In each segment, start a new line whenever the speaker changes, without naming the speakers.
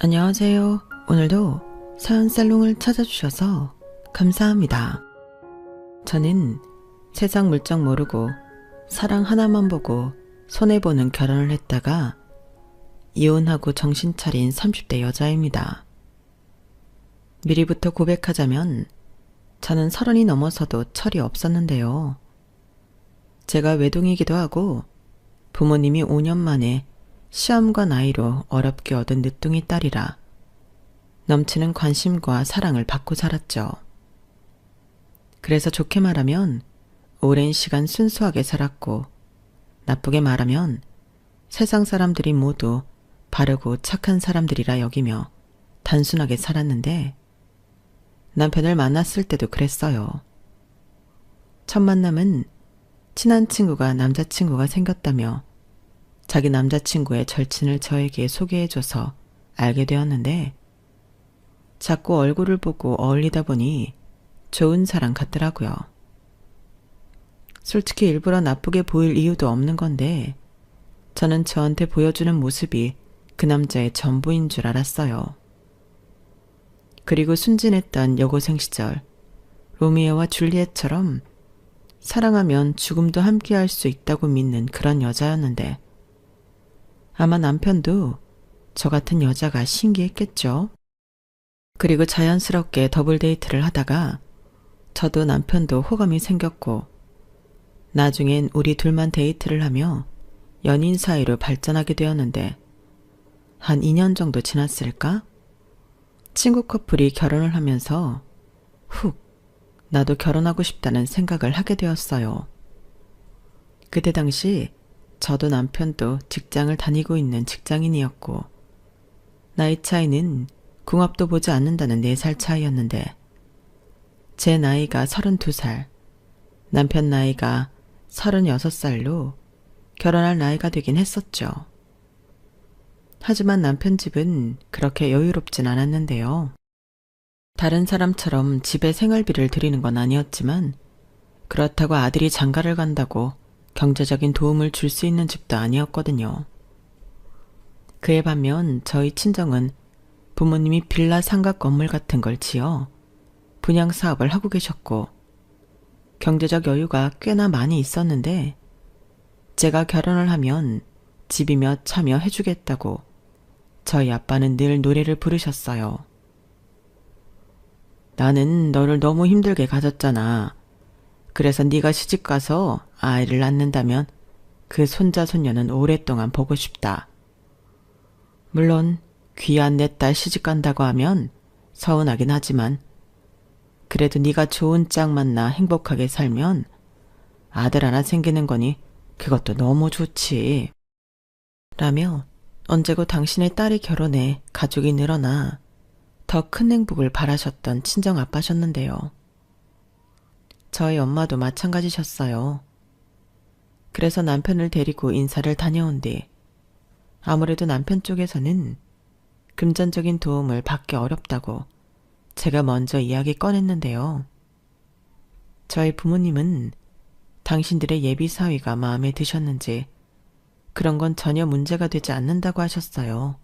안녕하세요. 오늘도 사연살롱을 찾아주셔서 감사합니다. 저는 세상 물정 모르고 사랑 하나만 보고 손해보는 결혼을 했다가 이혼하고 정신 차린 30대 여자입니다. 미리부터 고백하자면 저는 30이 넘어서도 철이 없었는데요. 제가 외동이기도 하고 부모님이 5년 만에 시험과 나이로 어렵게 얻은 늦둥이 딸이라 넘치는 관심과 사랑을 받고 자랐죠. 그래서 좋게 말하면 오랜 시간 순수하게 살았고, 나쁘게 말하면 세상 사람들이 모두 바르고 착한 사람들이라 여기며 단순하게 살았는데, 남편을 만났을 때도 그랬어요. 첫 만남은 친한 친구가 남자친구가 생겼다며 자기 남자친구의 절친을 저에게 소개해줘서 알게 되었는데, 자꾸 얼굴을 보고 어울리다 보니 좋은 사람 같더라고요. 솔직히 일부러 나쁘게 보일 이유도 없는 건데, 저는 저한테 보여주는 모습이 그 남자의 전부인 줄 알았어요. 그리고 순진했던 여고생 시절, 로미오와 줄리엣처럼 사랑하면 죽음도 함께할 수 있다고 믿는 그런 여자였는데, 아마 남편도 저 같은 여자가 신기했겠죠. 그리고 자연스럽게 더블 데이트를 하다가 저도 남편도 호감이 생겼고, 나중엔 우리 둘만 데이트를 하며 연인 사이로 발전하게 되었는데, 한 2년 정도 지났을까? 친구 커플이 결혼을 하면서 훅 나도 결혼하고 싶다는 생각을 하게 되었어요. 그때 당시 저도 남편도 직장을 다니고 있는 직장인이었고, 나이 차이는 궁합도 보지 않는다는 4살 차이였는데, 제 나이가 32살, 남편 나이가 36살로 결혼할 나이가 되긴 했었죠. 하지만 남편 집은 그렇게 여유롭진 않았는데요. 다른 사람처럼 집에 생활비를 드리는 건 아니었지만, 그렇다고 아들이 장가를 간다고 경제적인 도움을 줄 수 있는 집도 아니었거든요. 그에 반면 저희 친정은 부모님이 빌라 상가 건물 같은 걸 지어 분양 사업을 하고 계셨고, 경제적 여유가 꽤나 많이 있었는데, 제가 결혼을 하면 집이며 차며 해주겠다고 저희 아빠는 늘 노래를 부르셨어요. 나는 너를 너무 힘들게 가졌잖아. 그래서 네가 시집가서 아이를 낳는다면 그 손자 손녀는 오랫동안 보고 싶다. 물론 귀한 내 딸 시집간다고 하면 서운하긴 하지만, 그래도 네가 좋은 짝 만나 행복하게 살면 아들 하나 생기는 거니 그것도 너무 좋지. 라며 언제고 당신의 딸이 결혼해 가족이 늘어나 더 큰 행복을 바라셨던 친정 아빠셨는데요. 저희 엄마도 마찬가지셨어요. 그래서 남편을 데리고 인사를 다녀온 뒤 아무래도 남편 쪽에서는 금전적인 도움을 받기 어렵다고 제가 먼저 이야기 꺼냈는데요. 저희 부모님은 당신들의 예비 사위가 마음에 드셨는지 그런 건 전혀 문제가 되지 않는다고 하셨어요.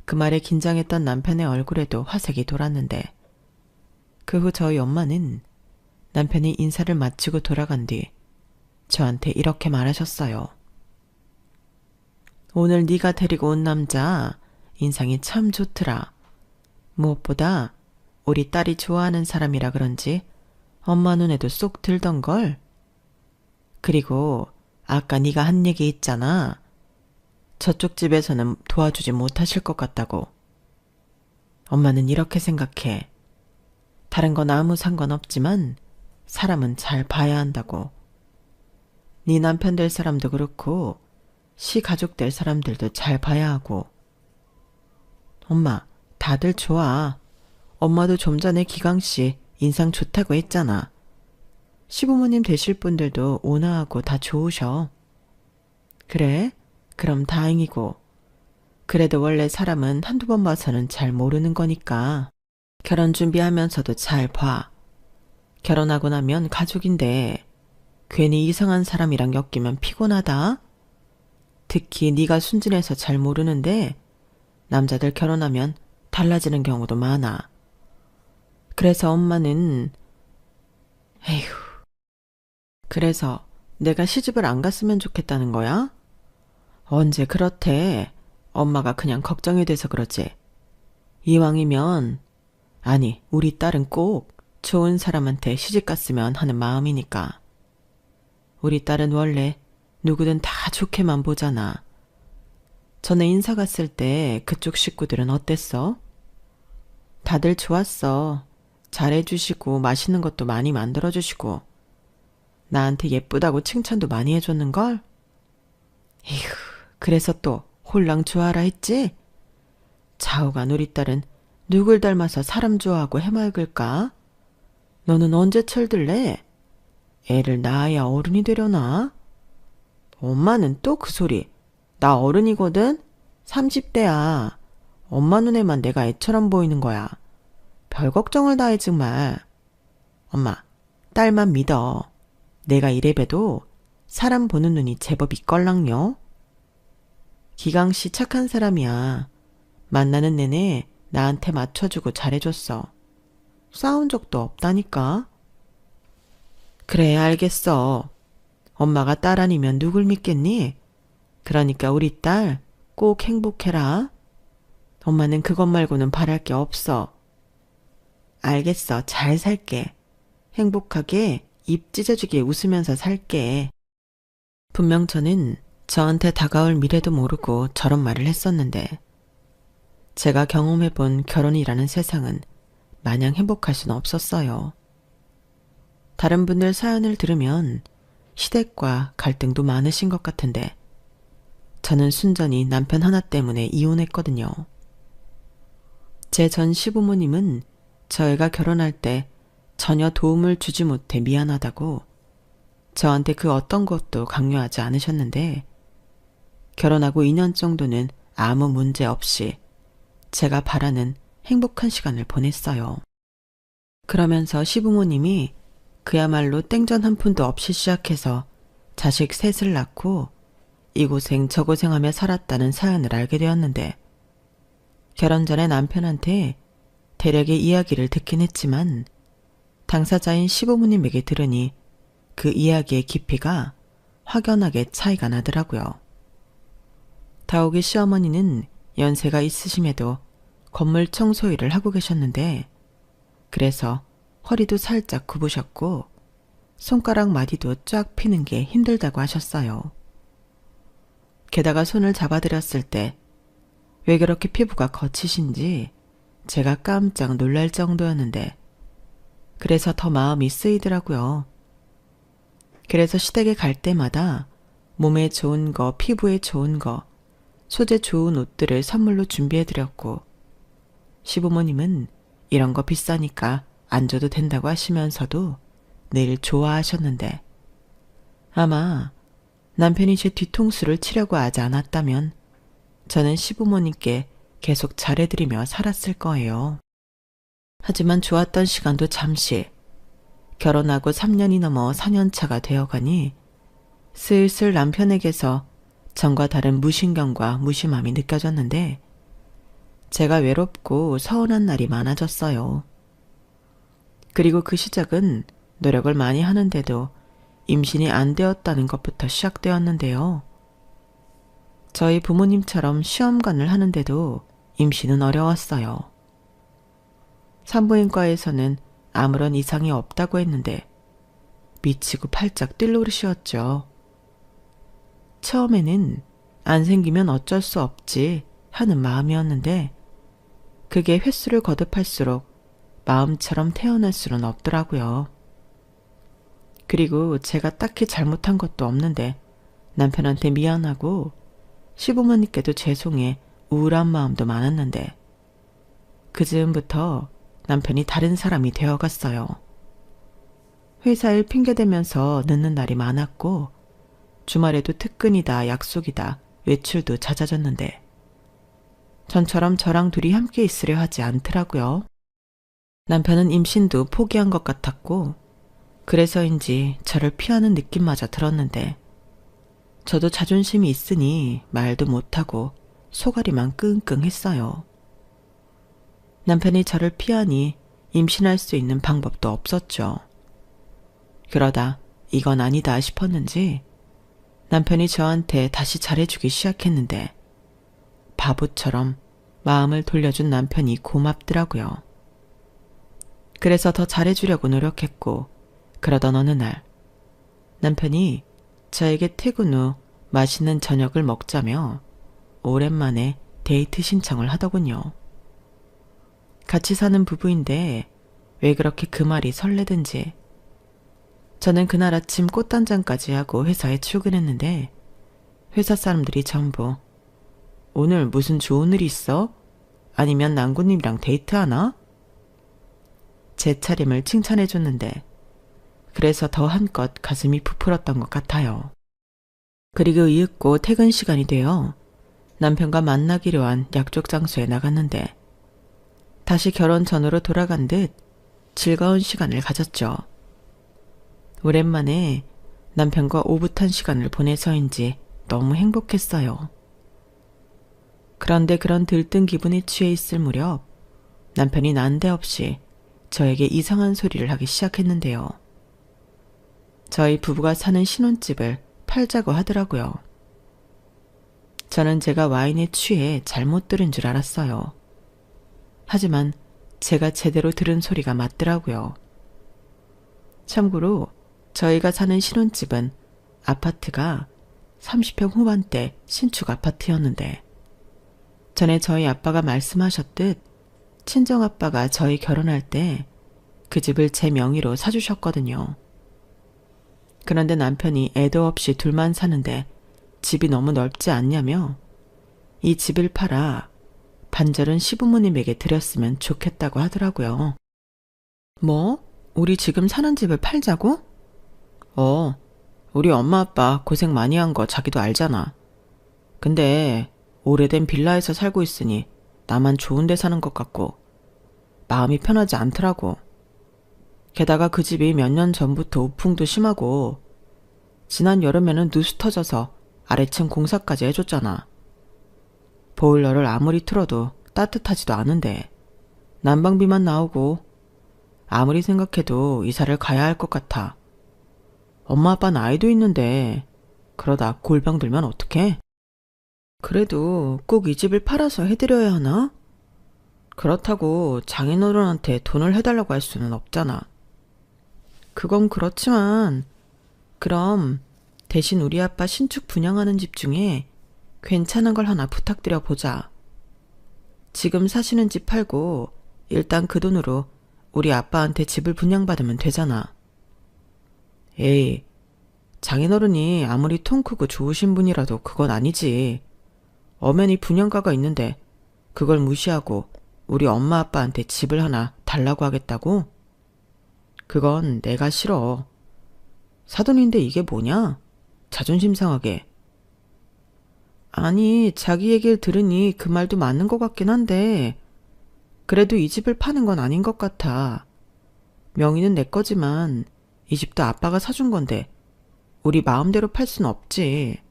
그 말에 긴장했던 남편의 얼굴에도 화색이 돌았는데, 그 후 저희 엄마는 남편이 인사를 마치고 돌아간 뒤 저한테 이렇게 말하셨어요. 오늘 네가 데리고 온 남자 인상이 참 좋더라. 무엇보다 우리 딸이 좋아하는 사람이라 그런지 엄마 눈에도 쏙 들던걸. 그리고 아까 네가 한 얘기 있잖아. 저쪽 집에서는 도와주지 못하실 것 같다고. 엄마는 이렇게 생각해. 다른 건 아무 상관없지만 사람은 잘 봐야 한다고. 네 남편 될 사람도 그렇고 시 가족 될 사람들도 잘 봐야 하고. 엄마, 다들 좋아. 엄마도 좀 전에 기강씨 인상 좋다고 했잖아. 시부모님 되실 분들도 온화하고 다 좋으셔. 그래? 그럼 다행이고. 그래도 원래 사람은 한두 번 봐서는 잘 모르는 거니까 결혼 준비하면서도 잘 봐. 결혼하고 나면 가족인데 괜히 이상한 사람이랑 엮이면 피곤하다. 특히 네가 순진해서 잘 모르는데 남자들 결혼하면 달라지는 경우도 많아. 그래서 엄마는 에휴. 그래서 내가 시집을 안 갔으면 좋겠다는 거야? 언제 그렇대. 엄마가 그냥 걱정이 돼서 그러지. 이왕이면 아니 우리 딸은 꼭 좋은 사람한테 시집 갔으면 하는 마음이니까. 우리 딸은 원래 누구든 다 좋게만 보잖아. 전에 인사 갔을 때 그쪽 식구들은 어땠어? 다들 좋았어. 잘해주시고 맛있는 것도 많이 만들어주시고 나한테 예쁘다고 칭찬도 많이 해줬는걸? 에휴, 그래서 또 홀랑 좋아라 했지? 좌우간 우리 딸은 누굴 닮아서 사람 좋아하고 해맑을까? 너는 언제 철들래? 애를 낳아야 어른이 되려나? 엄마는 또 그 소리. 나 어른이거든? 30대야. 엄마 눈에만 내가 애처럼 보이는 거야. 별 걱정을 다 해 정말. 엄마, 딸만 믿어. 내가 이래봬도 사람 보는 눈이 제법 있걸랑요. 기강씨 착한 사람이야. 만나는 내내 나한테 맞춰주고 잘해줬어. 싸운 적도 없다니까. 그래 알겠어. 엄마가 딸 아니면 누굴 믿겠니? 그러니까 우리 딸 꼭 행복해라. 엄마는 그것 말고는 바랄 게 없어. 알겠어. 잘 살게. 행복하게 입 찢어지게 웃으면서 살게. 분명 저는 저한테 다가올 미래도 모르고 저런 말을 했었는데 제가 경험해본 결혼이라는 세상은 마냥 행복할 수는 없었어요. 다른 분들 사연을 들으면 시댁과 갈등도 많으신 것 같은데 저는 순전히 남편 하나 때문에 이혼했거든요. 제 전 시부모님은 저희가 결혼할 때 전혀 도움을 주지 못해 미안하다고 저한테 그 어떤 것도 강요하지 않으셨는데 결혼하고 2년 정도는 아무 문제 없이 제가 바라는 행복한 시간을 보냈어요. 그러면서 시부모님이 그야말로 땡전 한 푼도 없이 시작해서 자식 셋을 낳고 이고생 저고생하며 살았다는 사연을 알게 되었는데 결혼 전에 남편한테 대략의 이야기를 듣긴 했지만 당사자인 시부모님에게 들으니 그 이야기의 깊이가 확연하게 차이가 나더라고요. 다옥이 시어머니는 연세가 있으심에도 건물 청소 일을 하고 계셨는데 그래서 허리도 살짝 굽으셨고 손가락 마디도 쫙 피는 게 힘들다고 하셨어요. 게다가 손을 잡아드렸을 때 왜 그렇게 피부가 거치신지 제가 깜짝 놀랄 정도였는데 그래서 더 마음이 쓰이더라고요. 그래서 시댁에 갈 때마다 몸에 좋은 거, 피부에 좋은 거, 소재 좋은 옷들을 선물로 준비해드렸고 시부모님은 이런 거 비싸니까 안 줘도 된다고 하시면서도 늘 좋아하셨는데 아마 남편이 제 뒤통수를 치려고 하지 않았다면 저는 시부모님께 계속 잘해드리며 살았을 거예요. 하지만 좋았던 시간도 잠시 결혼하고 3년이 넘어 4년차가 되어가니 슬슬 남편에게서 전과 다른 무신경과 무심함이 느껴졌는데 제가 외롭고 서운한 날이 많아졌어요. 그리고 그 시작은 노력을 많이 하는데도 임신이 안 되었다는 것부터 시작되었는데요. 저희 부모님처럼 시험관을 하는데도 임신은 어려웠어요. 산부인과에서는 아무런 이상이 없다고 했는데 미치고 팔짝 뛸 노릇이었죠. 처음에는 안 생기면 어쩔 수 없지 하는 마음이었는데 그게 횟수를 거듭할수록 마음처럼 태어날 수는 없더라고요. 그리고 제가 딱히 잘못한 것도 없는데 남편한테 미안하고 시부모님께도 죄송해 우울한 마음도 많았는데 그 즈음부터 남편이 다른 사람이 되어갔어요. 회사 일 핑계대면서 늦는 날이 많았고 주말에도 특근이다 약속이다 외출도 잦아졌는데 전처럼 저랑 둘이 함께 있으려 하지 않더라고요. 남편은 임신도 포기한 것 같았고 그래서인지 저를 피하는 느낌마저 들었는데 저도 자존심이 있으니 말도 못하고 소가리만 끙끙했어요. 남편이 저를 피하니 임신할 수 있는 방법도 없었죠. 그러다 이건 아니다 싶었는지 남편이 저한테 다시 잘해주기 시작했는데 바보처럼 마음을 돌려준 남편이 고맙더라고요. 그래서 더 잘해주려고 노력했고, 그러던 어느 날 남편이 저에게 퇴근 후 맛있는 저녁을 먹자며 오랜만에 데이트 신청을 하더군요. 같이 사는 부부인데 왜 그렇게 그 말이 설레든지. 저는 그날 아침 꽃단장까지 하고 회사에 출근했는데 회사 사람들이 전부 오늘 무슨 좋은 일 있어? 아니면 낭구님이랑 데이트하나? 제 차림을 칭찬해줬는데 그래서 더 한껏 가슴이 부풀었던 것 같아요. 그리고 이윽고 퇴근 시간이 되어 남편과 만나기로 한 약속 장소에 나갔는데 다시 결혼 전으로 돌아간 듯 즐거운 시간을 가졌죠. 오랜만에 남편과 오붓한 시간을 보내서인지 너무 행복했어요. 그런데 그런 들뜬 기분에 취해 있을 무렵 남편이 난데없이 저에게 이상한 소리를 하기 시작했는데요. 저희 부부가 사는 신혼집을 팔자고 하더라고요. 저는 제가 와인에 취해 잘못 들은 줄 알았어요. 하지만 제가 제대로 들은 소리가 맞더라고요. 참고로 저희가 사는 신혼집은 아파트가 30평 후반대 신축 아파트였는데 전에 저희 아빠가 말씀하셨듯 친정아빠가 저희 결혼할 때 그 집을 제 명의로 사주셨거든요. 그런데 남편이 애도 없이 둘만 사는데 집이 너무 넓지 않냐며 이 집을 팔아 반절은 시부모님에게 드렸으면 좋겠다고 하더라고요. 뭐? 우리 지금 사는 집을 팔자고? 우리 엄마 아빠 고생 많이 한 거 자기도 알잖아. 근데 오래된 빌라에서 살고 있으니 나만 좋은 데 사는 것 같고 마음이 편하지 않더라고. 게다가 그 집이 몇 년 전부터 우풍도 심하고 지난 여름에는 누수 터져서 아래층 공사까지 해줬잖아. 보일러를 아무리 틀어도 따뜻하지도 않은데 난방비만 나오고 아무리 생각해도 이사를 가야 할 것 같아. 엄마 아빠는 아이도 있는데 그러다 골병 들면 어떡해? 그래도 꼭 이 집을 팔아서 해드려야 하나? 그렇다고 장인어른한테 돈을 해달라고 할 수는 없잖아. 그건 그렇지만 그럼 대신 우리 아빠 신축 분양하는 집 중에 괜찮은 걸 하나 부탁드려 보자. 지금 사시는 집 팔고 일단 그 돈으로 우리 아빠한테 집을 분양받으면 되잖아. 에이, 장인어른이 아무리 통 크고 좋으신 분이라도 그건 아니지. 엄연히 분양가가 있는데 그걸 무시하고 우리 엄마 아빠한테 집을 하나 달라고 하겠다고? 그건 내가 싫어. 사돈인데 이게 뭐냐? 자존심 상하게. 아니, 자기 얘기를 들으니 그 말도 맞는 것 같긴 한데 그래도 이 집을 파는 건 아닌 것 같아. 명의는 내 거지만 이 집도 아빠가 사준 건데 우리 마음대로 팔 순 없지.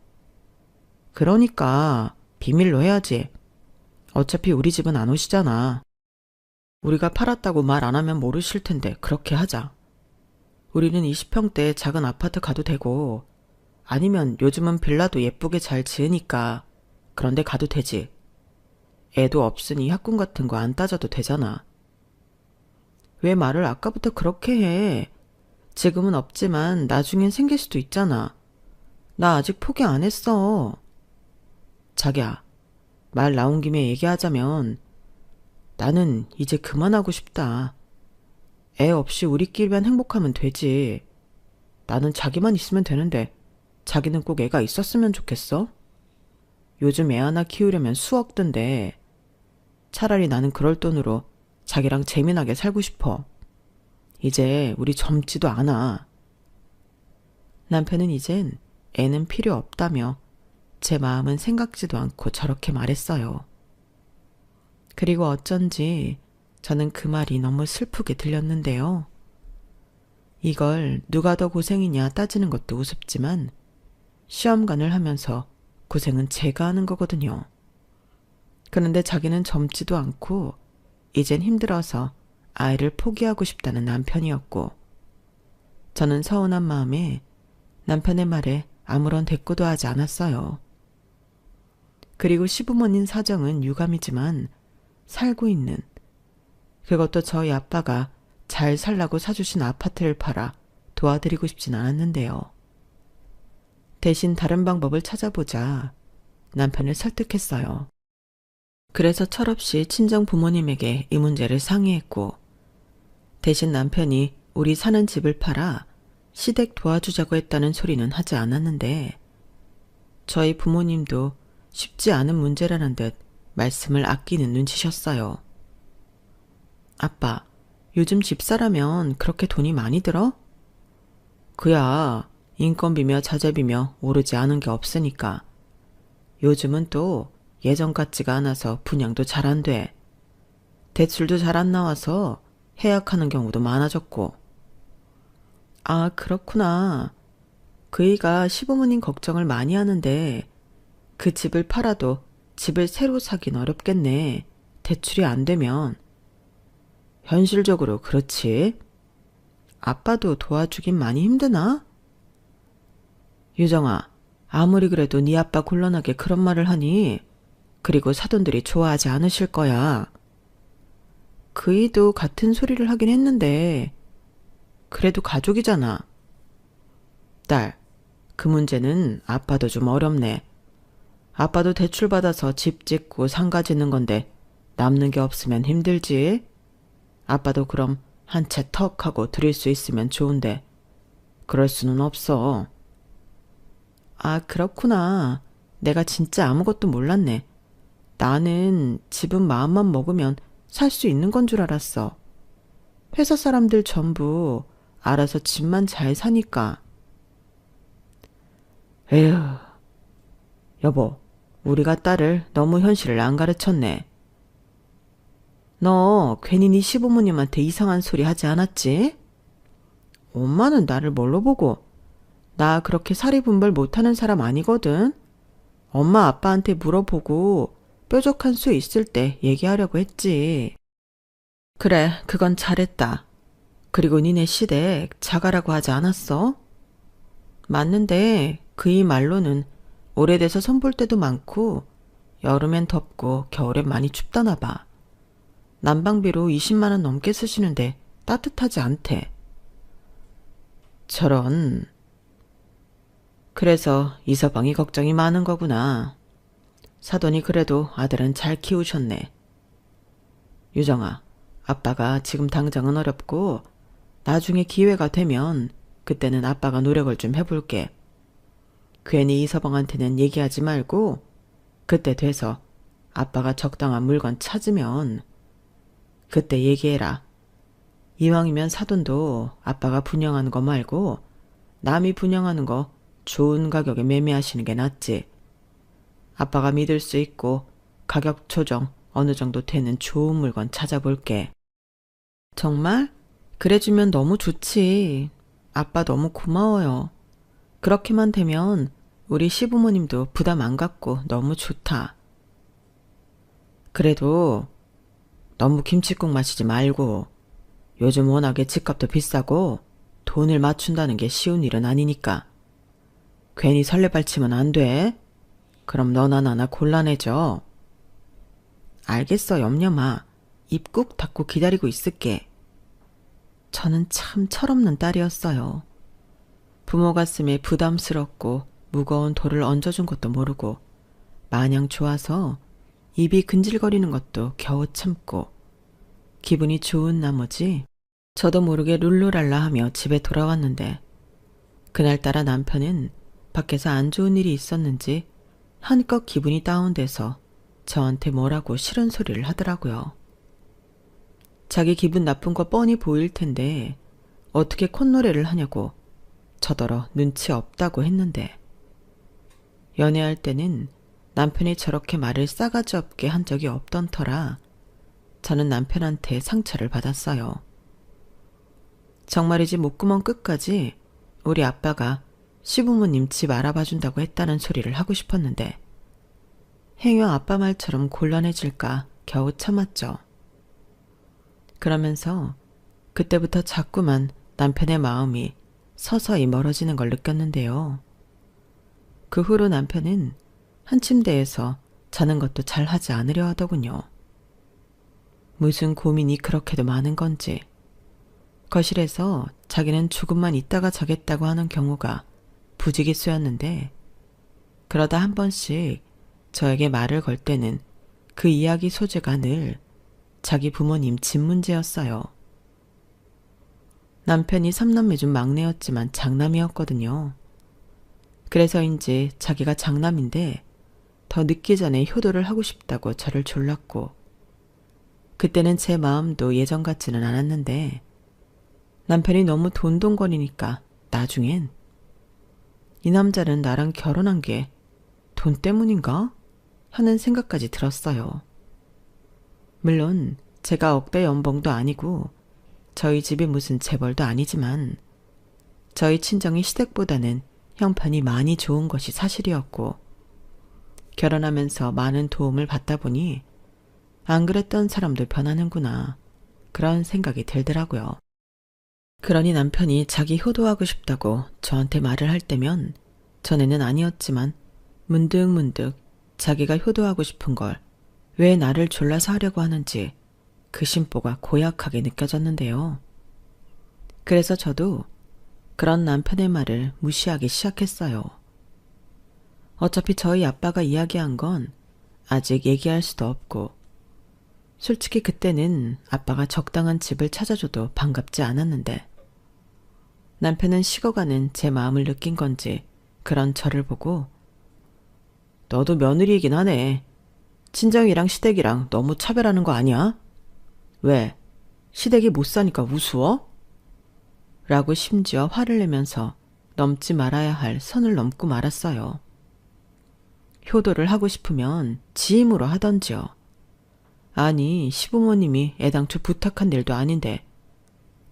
그러니까 비밀로 해야지. 어차피 우리 집은 안 오시잖아. 우리가 팔았다고 말 안 하면 모르실 텐데 그렇게 하자. 우리는 20평대 작은 아파트 가도 되고 아니면 요즘은 빌라도 예쁘게 잘 지으니까 그런데 가도 되지. 애도 없으니 학군 같은 거 안 따져도 되잖아. 왜 말을 아까부터 그렇게 해? 지금은 없지만 나중엔 생길 수도 있잖아. 나 아직 포기 안 했어. 자기야, 말 나온 김에 얘기하자면 나는 이제 그만하고 싶다. 애 없이 우리끼리만 행복하면 되지. 나는 자기만 있으면 되는데 자기는 꼭 애가 있었으면 좋겠어? 요즘 애 하나 키우려면 수억 든데 차라리 나는 그럴 돈으로 자기랑 재미나게 살고 싶어. 이제 우리 젊지도 않아. 남편은 이젠 애는 필요 없다며 제 마음은 생각지도 않고 저렇게 말했어요. 그리고 어쩐지 저는 그 말이 너무 슬프게 들렸는데요. 이걸 누가 더 고생이냐 따지는 것도 우습지만 시험관을 하면서 고생은 제가 하는 거거든요. 그런데 자기는 젊지도 않고 이젠 힘들어서 아이를 포기하고 싶다는 남편이었고, 저는 서운한 마음에 남편의 말에 아무런 대꾸도 하지 않았어요. 그리고 시부모님 사정은 유감이지만 살고 있는, 그것도 저희 아빠가 잘 살라고 사주신 아파트를 팔아 도와드리고 싶진 않았는데요. 대신 다른 방법을 찾아보자 남편을 설득했어요. 그래서 철없이 친정 부모님에게 이 문제를 상의했고, 대신 남편이 우리 사는 집을 팔아 시댁 도와주자고 했다는 소리는 하지 않았는데, 저희 부모님도 쉽지 않은 문제라는 듯 말씀을 아끼는 눈치셨어요. 아빠, 요즘 집사라면 그렇게 돈이 많이 들어? 그야 인건비며 자재비며 오르지 않은 게 없으니까. 요즘은 또 예전 같지가 않아서 분양도 잘 안 돼. 대출도 잘 안 나와서 해약하는 경우도 많아졌고. 아, 그렇구나. 그이가 시부모님 걱정을 많이 하는데 그 집을 팔아도 집을 새로 사긴 어렵겠네. 대출이 안 되면. 현실적으로 그렇지. 아빠도 도와주긴 많이 힘드나? 유정아, 아무리 그래도 네 아빠 곤란하게 그런 말을 하니 그리고 사돈들이 좋아하지 않으실 거야. 그이도 같은 소리를 하긴 했는데 그래도 가족이잖아. 딸, 그 문제는 아빠도 좀 어렵네. 아빠도 대출 받아서 집 짓고 상가 짓는 건데 남는 게 없으면 힘들지. 아빠도 그럼 한 채 턱 하고 드릴 수 있으면 좋은데 그럴 수는 없어. 아, 그렇구나. 내가 진짜 아무것도 몰랐네. 나는 집은 마음만 먹으면 살 수 있는 건 줄 알았어. 회사 사람들 전부 알아서 집만 잘 사니까. 에휴, 여보, 우리가 딸을 너무 현실을 안 가르쳤네. 너 괜히 네 시부모님한테 이상한 소리 하지 않았지? 엄마는 나를 뭘로 보고? 나 그렇게 사리분별 못하는 사람 아니거든. 엄마 아빠한테 물어보고 뾰족한 수 있을 때 얘기하려고 했지. 그래, 그건 잘했다. 그리고 니네 시댁 자가라고 하지 않았어? 맞는데 그이 말로는 오래돼서 손볼 때도 많고 여름엔 덥고 겨울엔 많이 춥다나 봐. 난방비로 20만 원 넘게 쓰시는데 따뜻하지 않대. 저런. 그래서 이서방이 걱정이 많은 거구나. 사돈이 그래도 아들은 잘 키우셨네. 유정아, 아빠가 지금 당장은 어렵고 나중에 기회가 되면 그때는 아빠가 노력을 좀 해볼게. 괜히 이서방한테는 얘기하지 말고 그때 돼서 아빠가 적당한 물건 찾으면 그때 얘기해라. 이왕이면 사돈도 아빠가 분양하는 거 말고 남이 분양하는 거 좋은 가격에 매매하시는 게 낫지. 아빠가 믿을 수 있고 가격 조정 어느 정도 되는 좋은 물건 찾아볼게. 정말? 그래주면 너무 좋지. 아빠 너무 고마워요. 그렇게만 되면 우리 시부모님도 부담 안 갖고 너무 좋다. 그래도 너무 김칫국 마시지 말고 요즘 워낙에 집값도 비싸고 돈을 맞춘다는 게 쉬운 일은 아니니까. 괜히 설레발치면 안 돼. 그럼 너나 나나 곤란해져. 알겠어, 염려마. 입 꾹 닫고 기다리고 있을게. 저는 참 철없는 딸이었어요. 부모 가슴에 부담스럽고 무거운 돌을 얹어준 것도 모르고 마냥 좋아서 입이 근질거리는 것도 겨우 참고 기분이 좋은 나머지 저도 모르게 룰루랄라 하며 집에 돌아왔는데 그날따라 남편은 밖에서 안 좋은 일이 있었는지 한껏 기분이 다운돼서 저한테 뭐라고 싫은 소리를 하더라고요. 자기 기분 나쁜 거 뻔히 보일 텐데 어떻게 콧노래를 하냐고 저더러 눈치 없다고 했는데 연애할 때는 남편이 저렇게 말을 싸가지 없게 한 적이 없던 터라 저는 남편한테 상처를 받았어요. 정말이지 목구멍 끝까지 우리 아빠가 시부모님 집 알아봐준다고 했다는 소리를 하고 싶었는데 행여 아빠 말처럼 곤란해질까 겨우 참았죠. 그러면서 그때부터 자꾸만 남편의 마음이 서서히 멀어지는 걸 느꼈는데요. 그 후로 남편은 한 침대에서 자는 것도 잘 하지 않으려 하더군요. 무슨 고민이 그렇게도 많은 건지 거실에서 자기는 조금만 있다가 자겠다고 하는 경우가 부지기수였는데 그러다 한 번씩 저에게 말을 걸 때는 그 이야기 소재가 늘 자기 부모님 집 문제였어요. 남편이 3남매 중 막내였지만 장남이었거든요. 그래서인지 자기가 장남인데 더 늦기 전에 효도를 하고 싶다고 저를 졸랐고 그때는 제 마음도 예전 같지는 않았는데 남편이 너무 돈돈거리니까 나중엔 이 남자는 나랑 결혼한 게 돈 때문인가? 하는 생각까지 들었어요. 물론 제가 억대 연봉도 아니고 저희 집이 무슨 재벌도 아니지만 저희 친정이 시댁보다는 형편이 많이 좋은 것이 사실이었고 결혼하면서 많은 도움을 받다 보니 안 그랬던 사람도 변하는구나 그런 생각이 들더라고요. 그러니 남편이 자기 효도하고 싶다고 저한테 말을 할 때면 전에는 아니었지만 문득문득 자기가 효도하고 싶은 걸 왜 나를 졸라서 하려고 하는지 그 심보가 고약하게 느껴졌는데요. 그래서 저도 그런 남편의 말을 무시하기 시작했어요. 어차피 저희 아빠가 이야기한 건 아직 얘기할 수도 없고 솔직히 그때는 아빠가 적당한 집을 찾아줘도 반갑지 않았는데 남편은 식어가는 제 마음을 느낀 건지 그런 저를 보고 너도 며느리이긴 하네. 친정이랑 시댁이랑 너무 차별하는 거 아니야? 왜? 시댁이 못 사니까 우스워? 라고 심지어 화를 내면서 넘지 말아야 할 선을 넘고 말았어요. 효도를 하고 싶으면 지 힘으로 하던지요. 아니 시부모님이 애당초 부탁한 일도 아닌데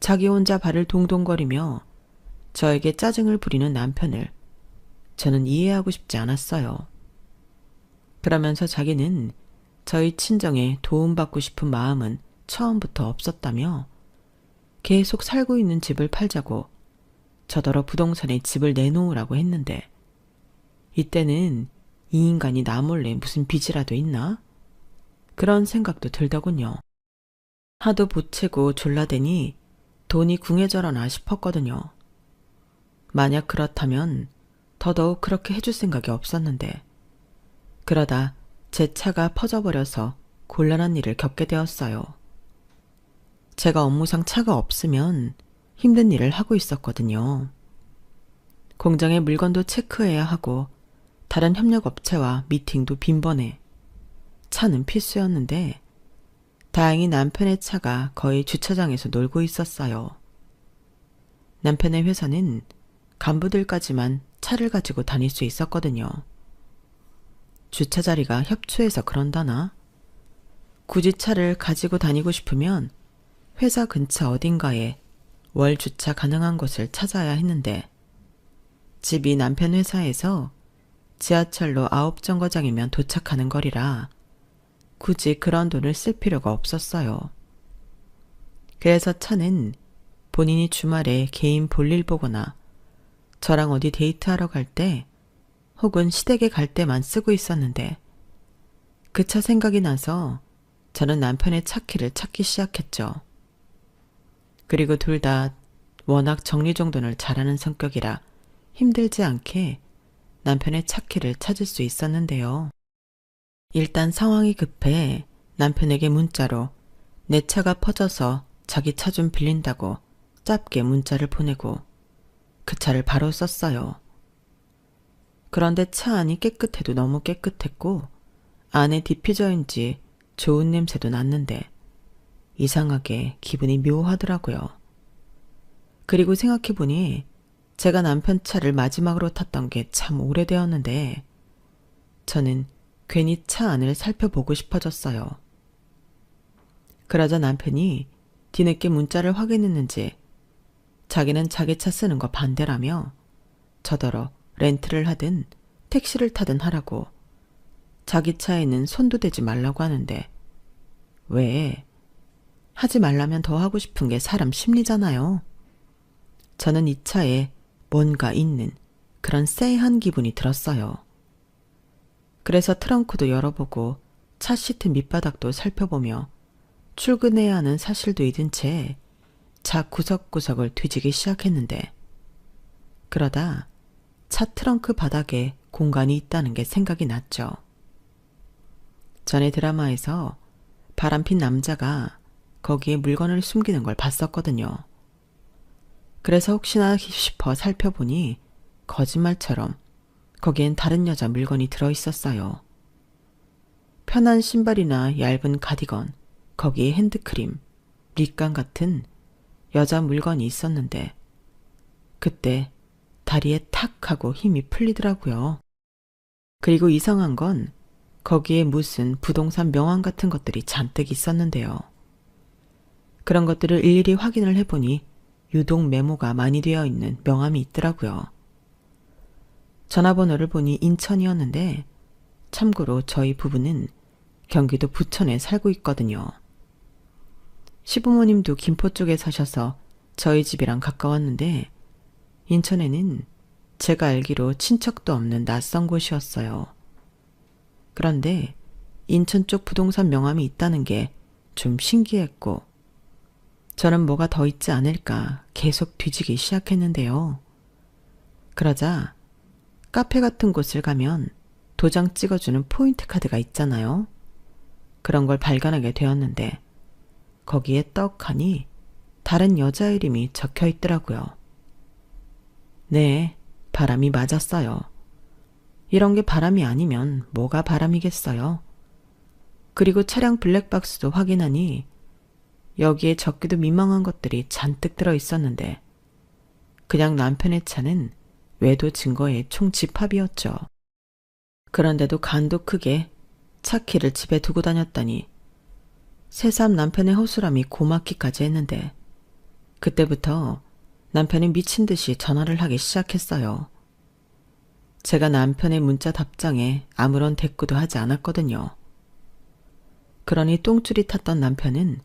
자기 혼자 발을 동동거리며 저에게 짜증을 부리는 남편을 저는 이해하고 싶지 않았어요. 그러면서 자기는 저희 친정에 도움받고 싶은 마음은 처음부터 없었다며 계속 살고 있는 집을 팔자고 저더러 부동산에 집을 내놓으라고 했는데 이때는 이 인간이 나 몰래 무슨 빚이라도 있나? 그런 생각도 들더군요. 하도 보채고 졸라대니 돈이 궁해져라나 싶었거든요. 만약 그렇다면 더더욱 그렇게 해줄 생각이 없었는데 그러다 제 차가 퍼져버려서 곤란한 일을 겪게 되었어요. 제가 업무상 차가 없으면 힘든 일을 하고 있었거든요. 공장의 물건도 체크해야 하고 다른 협력업체와 미팅도 빈번해 차는 필수였는데 다행히 남편의 차가 거의 주차장에서 놀고 있었어요. 남편의 회사는 간부들까지만 차를 가지고 다닐 수 있었거든요. 주차 자리가 협소해서 그런다나? 굳이 차를 가지고 다니고 싶으면 회사 근처 어딘가에 월 주차 가능한 곳을 찾아야 했는데 집이 남편 회사에서 지하철로 9정거장이면 도착하는 거리라 굳이 그런 돈을 쓸 필요가 없었어요. 그래서 차는 본인이 주말에 개인 볼일 보거나 저랑 어디 데이트하러 갈 때 혹은 시댁에 갈 때만 쓰고 있었는데 그 차 생각이 나서 저는 남편의 차 키를 찾기 시작했죠. 그리고 둘 다 워낙 정리정돈을 잘하는 성격이라 힘들지 않게 남편의 차 키를 찾을 수 있었는데요. 일단 상황이 급해 남편에게 문자로 내 차가 퍼져서 자기 차 좀 빌린다고 짧게 문자를 보내고 그 차를 바로 썼어요. 그런데 차 안이 깨끗해도 너무 깨끗했고 안에 디퓨저인지 좋은 냄새도 났는데 이상하게 기분이 묘하더라고요. 그리고 생각해보니 제가 남편 차를 마지막으로 탔던 게 참 오래되었는데 저는 괜히 차 안을 살펴보고 싶어졌어요. 그러자 남편이 뒤늦게 문자를 확인했는지 자기는 자기 차 쓰는 거 반대라며 저더러 렌트를 하든 택시를 타든 하라고 자기 차에는 손도 대지 말라고 하는데 왜? 하지 말라면 더 하고 싶은 게 사람 심리잖아요. 저는 이 차에 뭔가 있는 그런 쎄한 기분이 들었어요. 그래서 트렁크도 열어보고 차 시트 밑바닥도 살펴보며 출근해야 하는 사실도 잊은 채 차 구석구석을 뒤지기 시작했는데 그러다 차 트렁크 바닥에 공간이 있다는 게 생각이 났죠. 전에 드라마에서 바람핀 남자가 거기에 물건을 숨기는 걸 봤었거든요. 그래서 혹시나 싶어 살펴보니 거짓말처럼 거기엔 다른 여자 물건이 들어있었어요. 편한 신발이나 얇은 가디건, 거기에 핸드크림, 립감 같은 여자 물건이 있었는데 그때 다리에 탁 하고 힘이 풀리더라고요. 그리고 이상한 건 거기에 무슨 부동산 명함 같은 것들이 잔뜩 있었는데요. 그런 것들을 일일이 확인을 해보니 유동 메모가 많이 되어 있는 명함이 있더라고요. 전화번호를 보니 인천이었는데 참고로 저희 부부는 경기도 부천에 살고 있거든요. 시부모님도 김포 쪽에 사셔서 저희 집이랑 가까웠는데 인천에는 제가 알기로 친척도 없는 낯선 곳이었어요. 그런데 인천 쪽 부동산 명함이 있다는 게 좀 신기했고 저는 뭐가 더 있지 않을까 계속 뒤지기 시작했는데요. 그러자 카페 같은 곳을 가면 도장 찍어주는 포인트 카드가 있잖아요. 그런 걸 발견하게 되었는데 거기에 떡하니 다른 여자 이름이 적혀 있더라고요. 네, 바람이 맞았어요. 이런 게 바람이 아니면 뭐가 바람이겠어요. 그리고 차량 블랙박스도 확인하니 여기에 적기도 민망한 것들이 잔뜩 들어 있었는데 그냥 남편의 차는 외도 증거의 총집합이었죠. 그런데도 간도 크게 차 키를 집에 두고 다녔다니 새삼 남편의 허술함이 고맙기까지 했는데 그때부터 남편이 미친 듯이 전화를 하기 시작했어요. 제가 남편의 문자 답장에 아무런 대꾸도 하지 않았거든요. 그러니 똥줄이 탔던 남편은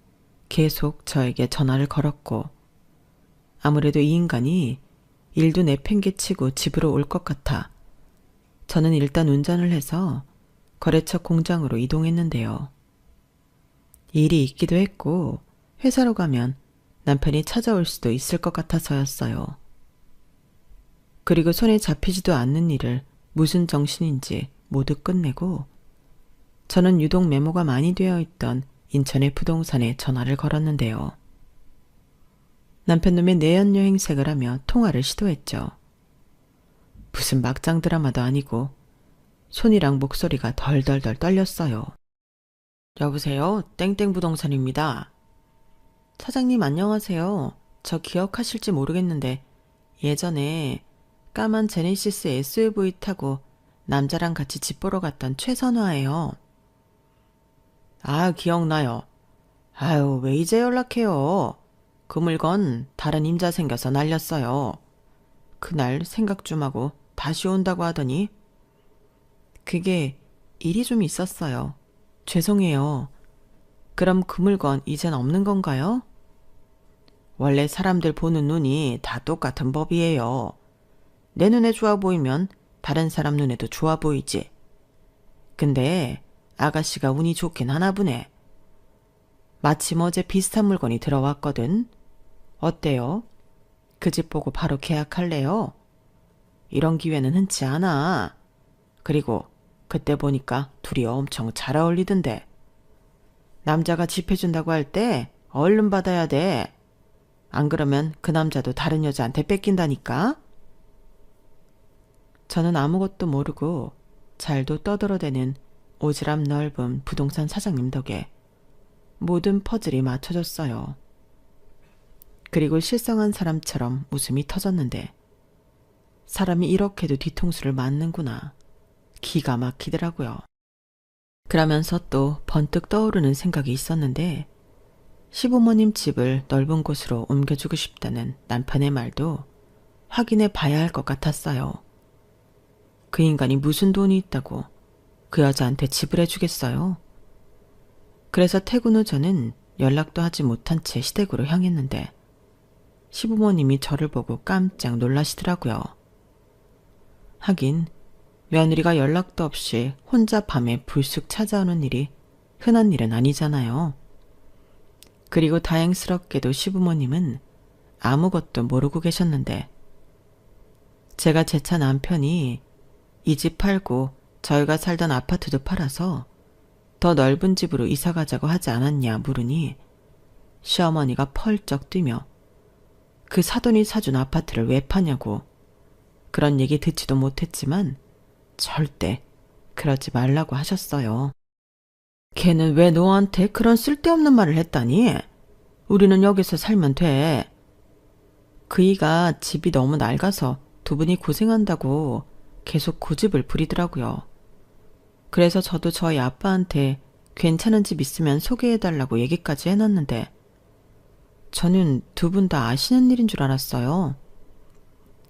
계속 저에게 전화를 걸었고 아무래도 이 인간이 일도 내팽개치고 집으로 올 것 같아 저는 일단 운전을 해서 거래처 공장으로 이동했는데요. 일이 있기도 했고 회사로 가면 남편이 찾아올 수도 있을 것 같아서였어요. 그리고 손에 잡히지도 않는 일을 무슨 정신인지 모두 끝내고 저는 유독 메모가 많이 되어 있던 인천의 부동산에 전화를 걸었는데요. 남편 놈의 내연여행색을 하며 통화를 시도했죠. 무슨 막장 드라마도 아니고 손이랑 목소리가 덜덜덜 떨렸어요. 여보세요? 땡땡 부동산입니다. 사장님 안녕하세요. 저 기억하실지 모르겠는데 예전에 까만 제네시스 SUV 타고 남자랑 같이 집 보러 갔던 최선화예요. 아, 기억나요. 아유, 왜 이제 연락해요. 그 물건 다른 임자 생겨서 날렸어요. 그날 생각 좀 하고 다시 온다고 하더니 그게 일이 좀 있었어요. 죄송해요. 그럼 그 물건 이젠 없는 건가요? 원래 사람들 보는 눈이 다 똑같은 법이에요. 내 눈에 좋아 보이면 다른 사람 눈에도 좋아 보이지. 근데 아가씨가 운이 좋긴 하나 보네. 마침 어제 비슷한 물건이 들어왔거든. 어때요? 그 집 보고 바로 계약할래요? 이런 기회는 흔치 않아. 그리고 그때 보니까 둘이 엄청 잘 어울리던데. 남자가 집 해준다고 할 때 얼른 받아야 돼. 안 그러면 그 남자도 다른 여자한테 뺏긴다니까. 저는 아무것도 모르고 잘도 떠들어대는 오지랖 넓은 부동산 사장님 덕에 모든 퍼즐이 맞춰졌어요. 그리고 실성한 사람처럼 웃음이 터졌는데 사람이 이렇게도 뒤통수를 맞는구나. 기가 막히더라고요. 그러면서 또 번뜩 떠오르는 생각이 있었는데 시부모님 집을 넓은 곳으로 옮겨주고 싶다는 남편의 말도 확인해 봐야 할 것 같았어요. 그 인간이 무슨 돈이 있다고 그 여자한테 지불해주겠어요. 그래서 퇴근 후 저는 연락도 하지 못한 채 시댁으로 향했는데 시부모님이 저를 보고 깜짝 놀라시더라고요. 하긴 며느리가 연락도 없이 혼자 밤에 불쑥 찾아오는 일이 흔한 일은 아니잖아요. 그리고 다행스럽게도 시부모님은 아무것도 모르고 계셨는데 제가 제 차 남편이 이 집 팔고 저희가 살던 아파트도 팔아서 더 넓은 집으로 이사 가자고 하지 않았냐 물으니 시어머니가 펄쩍 뛰며 그 사돈이 사준 아파트를 왜 파냐고 그런 얘기 듣지도 못했지만 절대 그러지 말라고 하셨어요. 걔는 왜 너한테 그런 쓸데없는 말을 했다니? 우리는 여기서 살면 돼. 그이가 집이 너무 낡아서 두 분이 고생한다고 계속 고집을 부리더라고요. 그래서 저도 저희 아빠한테 괜찮은 집 있으면 소개해달라고 얘기까지 해놨는데 저는 두 분 다 아시는 일인 줄 알았어요.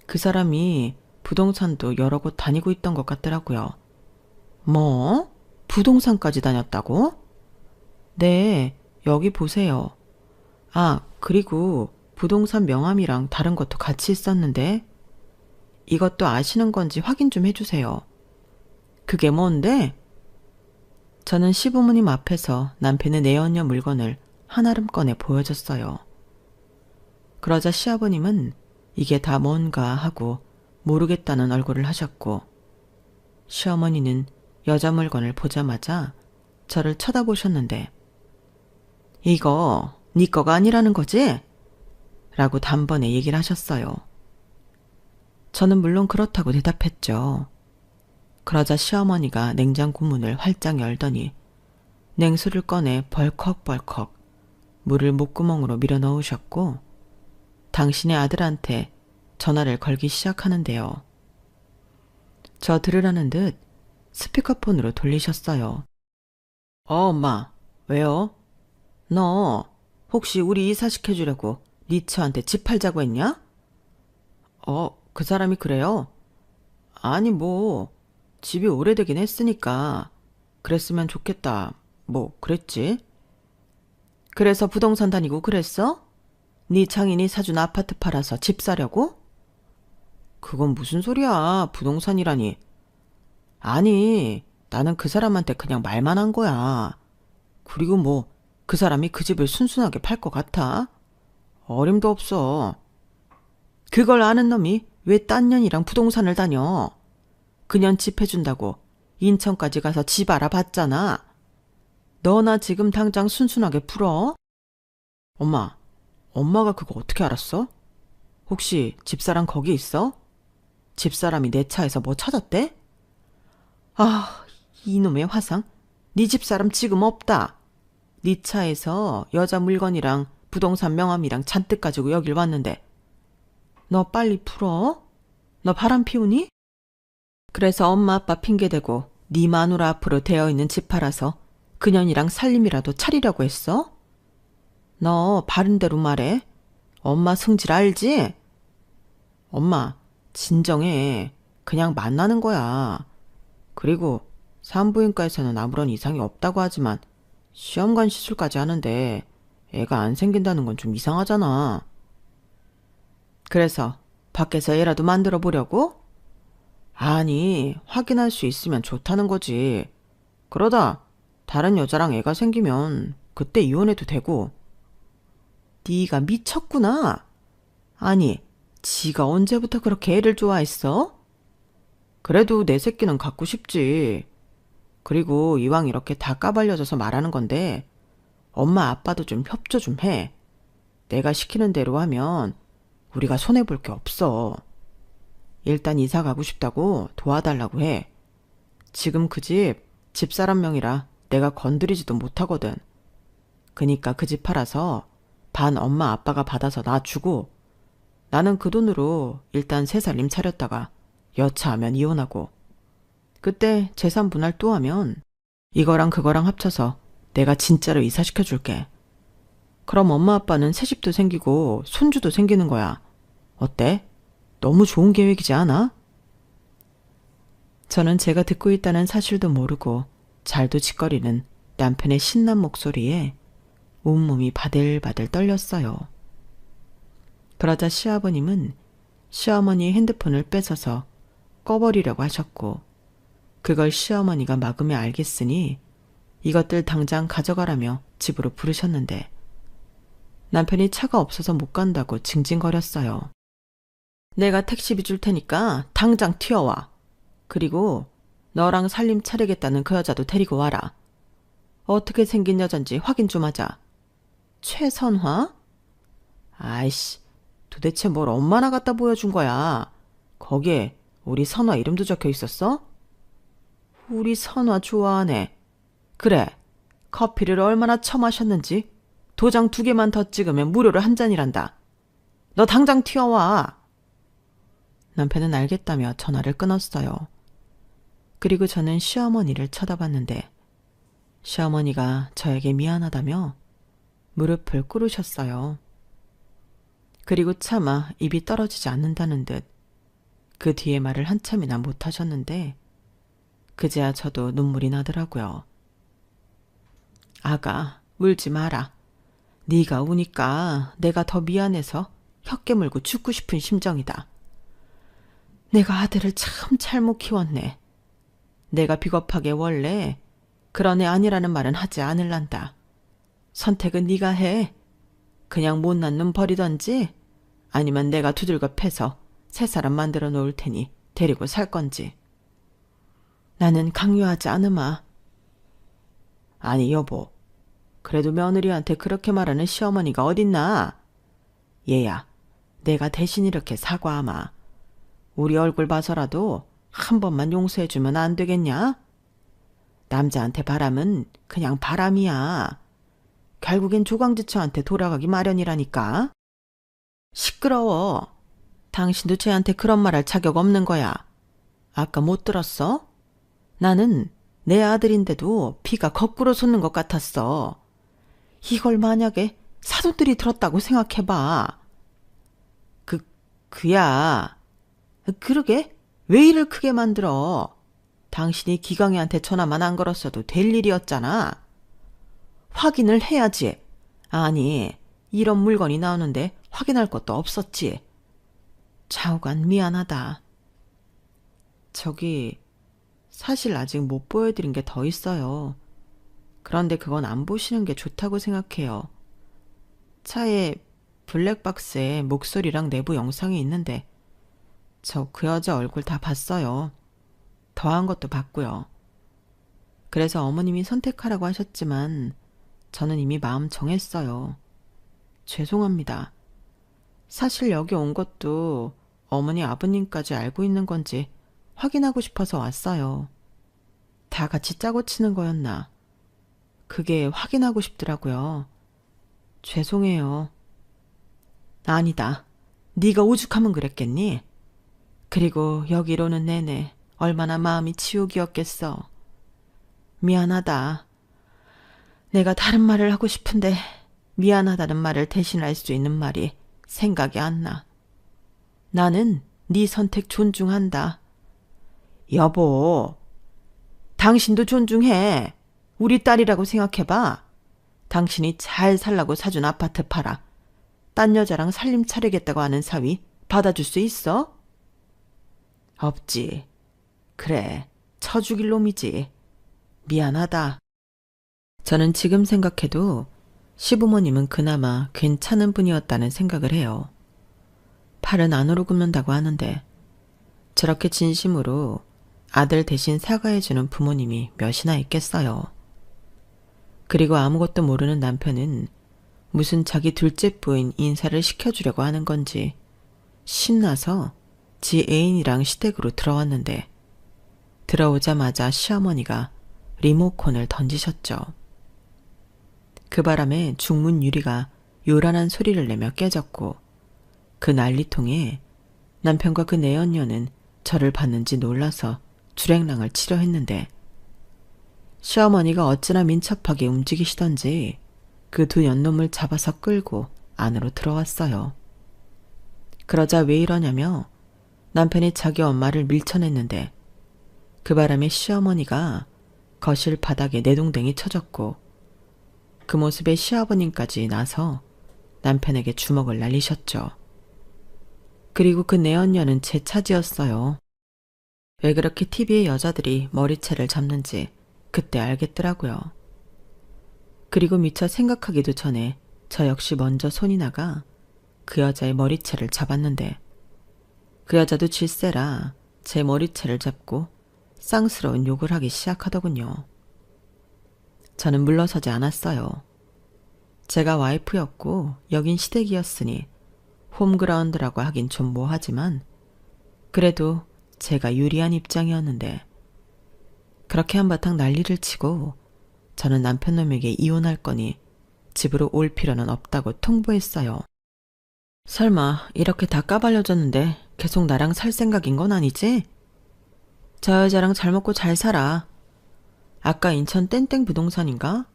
그 사람이 부동산도 여러 곳 다니고 있던 것 같더라고요. 뭐? 부동산까지 다녔다고? 네, 여기 보세요. 아, 그리고 부동산 명함이랑 다른 것도 같이 있었는데 이것도 아시는 건지 확인 좀 해주세요. 그게 뭔데? 저는 시부모님 앞에서 남편의 내연녀 물건을 한아름 꺼내 보여줬어요. 그러자 시아버님은 이게 다 뭔가 하고 모르겠다는 얼굴을 하셨고 시어머니는 여자 물건을 보자마자 저를 쳐다보셨는데 이거 네 거가 아니라는 거지? 라고 단번에 얘기를 하셨어요. 저는 물론 그렇다고 대답했죠. 그러자 시어머니가 냉장고 문을 활짝 열더니 냉수를 꺼내 벌컥벌컥 물을 목구멍으로 밀어 넣으셨고 당신의 아들한테 전화를 걸기 시작하는데요. 저 들으라는 듯 스피커폰으로 돌리셨어요. 엄마, 왜요? 너 혹시 우리 이사시켜주려고 네 처한테 집 팔자고 했냐? 그 사람이 그래요? 아니 뭐 집이 오래되긴 했으니까 그랬으면 좋겠다. 뭐 그랬지. 그래서 부동산 다니고 그랬어? 네 장인이 사준 아파트 팔아서 집 사려고? 그건 무슨 소리야. 부동산이라니. 아니 나는 그 사람한테 그냥 말만 한 거야. 그리고 뭐 그 사람이 그 집을 순순하게 팔 것 같아? 어림도 없어. 그걸 아는 놈이 왜 딴 년이랑 부동산을 다녀? 그년 집 해준다고 인천까지 가서 집 알아봤잖아. 너나 지금 당장 순순하게 풀어? 엄마가 그거 어떻게 알았어? 혹시 집사람 거기 있어? 집사람이 내 차에서 뭐 찾았대? 아, 이놈의 화상. 네 집사람 지금 없다. 네 차에서 여자 물건이랑 부동산 명함이랑 잔뜩 가지고 여길 왔는데 너 빨리 풀어? 너 바람 피우니? 그래서 엄마 아빠 핑계대고 네 마누라 앞으로 되어있는 집 팔아서 그년이랑 살림이라도 차리려고 했어? 너 바른 대로 말해. 엄마 성질 알지? 엄마 진정해. 그냥 만나는 거야. 그리고 산부인과에서는 아무런 이상이 없다고 하지만 시험관 시술까지 하는데 애가 안 생긴다는 건 좀 이상하잖아. 그래서 밖에서 애라도 만들어 보려고? 아니, 확인할 수 있으면 좋다는 거지. 그러다 다른 여자랑 애가 생기면 그때 이혼해도 되고. 네가 미쳤구나. 아니, 지가 언제부터 그렇게 애를 좋아했어? 그래도 내 새끼는 갖고 싶지. 그리고 이왕 이렇게 다 까발려져서 말하는 건데 엄마 아빠도 좀 협조 좀 해. 내가 시키는 대로 하면 우리가 손해볼 게 없어. 일단 이사 가고 싶다고 도와달라고 해. 지금 그 집 집사람 명이라 내가 건드리지도 못하거든. 그니까 그 집 팔아서 반 엄마 아빠가 받아서 나 주고 나는 그 돈으로 일단 새 살림 차렸다가 여차하면 이혼하고 그때 재산 분할 또 하면 이거랑 그거랑 합쳐서 내가 진짜로 이사시켜줄게. 그럼 엄마 아빠는 새집도 생기고 손주도 생기는 거야. 어때? 너무 좋은 계획이지 않아? 저는 제가 듣고 있다는 사실도 모르고 잘도 짓거리는 남편의 신난 목소리에 온몸이 바들바들 떨렸어요. 그러자 시아버님은 시어머니의 핸드폰을 뺏어서 꺼버리려고 하셨고, 그걸 시어머니가 막으며 알겠으니 이것들 당장 가져가라며 집으로 부르셨는데, 남편이 차가 없어서 못 간다고 징징거렸어요. 내가 택시비 줄 테니까 당장 튀어와. 그리고 너랑 살림 차리겠다는 그 여자도 데리고 와라. 어떻게 생긴 여잔지 확인 좀 하자. 최선화? 아이씨, 도대체 뭘 얼마나 갖다 보여준 거야. 거기에 우리 선화 이름도 적혀 있었어? 우리 선화 좋아하네. 그래, 커피를 얼마나 처마셨는지 도장 2개만 더 찍으면 무료로 한 잔이란다. 너 당장 튀어와. 남편은 알겠다며 전화를 끊었어요. 그리고 저는 시어머니를 쳐다봤는데 시어머니가 저에게 미안하다며 무릎을 꿇으셨어요. 그리고 차마 입이 떨어지지 않는다는 듯 그 뒤에 말을 한참이나 못하셨는데 그제야 저도 눈물이 나더라고요. 아가, 울지 마라. 네가 우니까 내가 더 미안해서 혀 깨물고 죽고 싶은 심정이다. 내가 아들을 참 잘못 키웠네. 내가 비겁하게 원래 그런 애 아니라는 말은 하지 않을란다. 선택은 네가 해. 그냥 못난 놈 버리던지 아니면 내가 두들겨 패서 새 사람 만들어 놓을 테니 데리고 살 건지. 나는 강요하지 않으마. 아니 여보, 그래도 며느리한테 그렇게 말하는 시어머니가 어딨나. 얘야, 내가 대신 이렇게 사과하마. 우리 얼굴 봐서라도 한 번만 용서해주면 안 되겠냐? 남자한테 바람은 그냥 바람이야. 결국엔 조광지처한테 돌아가기 마련이라니까. 시끄러워. 당신도 쟤한테 그런 말 할 자격 없는 거야. 아까 못 들었어? 나는 내 아들인데도 피가 거꾸로 솟는 것 같았어. 이걸 만약에 사돈들이 들었다고 생각해봐. 그야. 그러게 왜 일을 크게 만들어. 당신이 기광이한테 전화만 안 걸었어도 될 일이었잖아. 확인을 해야지. 아니, 이런 물건이 나오는데 확인할 것도 없었지. 좌우간 미안하다. 저기 사실 아직 못 보여드린 게 더 있어요. 그런데 그건 안 보시는 게 좋다고 생각해요. 차에 블랙박스에 목소리랑 내부 영상이 있는데 저 그 여자 얼굴 다 봤어요. 더한 것도 봤고요. 그래서 어머님이 선택하라고 하셨지만 저는 이미 마음 정했어요. 죄송합니다. 사실 여기 온 것도 어머니 아버님까지 알고 있는 건지 확인하고 싶어서 왔어요. 다 같이 짜고 치는 거였나. 그게 확인하고 싶더라고요. 죄송해요. 아니다. 네가 오죽하면 그랬겠니? 그리고 여기로는 내내 얼마나 마음이 지옥이었겠어. 미안하다. 내가 다른 말을 하고 싶은데 미안하다는 말을 대신할 수 있는 말이 생각이 안 나. 나는 네 선택 존중한다. 여보, 당신도 존중해. 우리 딸이라고 생각해봐. 당신이 잘 살라고 사준 아파트 팔아. 딴 여자랑 살림 차리겠다고 하는 사위 받아줄 수 있어? 없지. 그래, 쳐 죽일 놈이지. 미안하다. 저는 지금 생각해도 시부모님은 그나마 괜찮은 분이었다는 생각을 해요. 팔은 안으로 굽는다고 하는데 저렇게 진심으로 아들 대신 사과해주는 부모님이 몇이나 있겠어요. 그리고 아무것도 모르는 남편은 무슨 자기 둘째 부인 인사를 시켜주려고 하는 건지 신나서 지 애인이랑 시댁으로 들어왔는데 들어오자마자 시어머니가 리모컨을 던지셨죠. 그 바람에 중문 유리가 요란한 소리를 내며 깨졌고 그 난리통에 남편과 그 내연녀는 저를 봤는지 놀라서 주랭랑을 치려 했는데 시어머니가 어찌나 민첩하게 움직이시던지 그 두 연놈을 잡아서 끌고 안으로 들어왔어요. 그러자 왜 이러냐며 남편이 자기 엄마를 밀쳐냈는데 그 바람에 시어머니가 거실 바닥에 내동댕이 쳐졌고 그 모습에 시아버님까지 나서 남편에게 주먹을 날리셨죠. 그리고 그 내연녀는 제 차지였어요. 왜 그렇게 TV에 여자들이 머리채를 잡는지 그때 알겠더라고요. 그리고 미처 생각하기도 전에 저 역시 먼저 손이 나가 그 여자의 머리채를 잡았는데 그 여자도 질세라 제 머리채를 잡고 쌍스러운 욕을 하기 시작하더군요. 저는 물러서지 않았어요. 제가 와이프였고 여긴 시댁이었으니 홈그라운드라고 하긴 좀 뭐하지만 그래도 제가 유리한 입장이었는데 그렇게 한바탕 난리를 치고 저는 남편 놈에게 이혼할 거니 집으로 올 필요는 없다고 통보했어요. 설마 이렇게 다 까발려졌는데 계속 나랑 살 생각인 건 아니지? 저 여자랑 잘 먹고 잘 살아. 아까 인천 땡땡 부동산인가?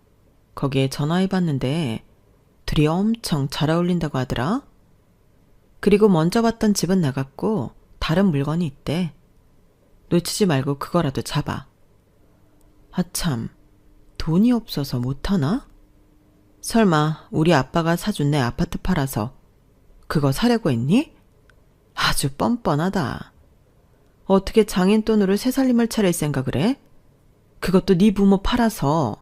거기에 전화해봤는데 둘이 엄청 잘 어울린다고 하더라. 그리고 먼저 봤던 집은 나갔고 다른 물건이 있대. 놓치지 말고 그거라도 잡아. 아참, 돈이 없어서 못하나? 설마 우리 아빠가 사준 내 아파트 팔아서 그거 사려고 했니? 아주 뻔뻔하다. 어떻게 장인 돈으로 새살림을 차릴 생각을 해? 그것도 네 부모 팔아서.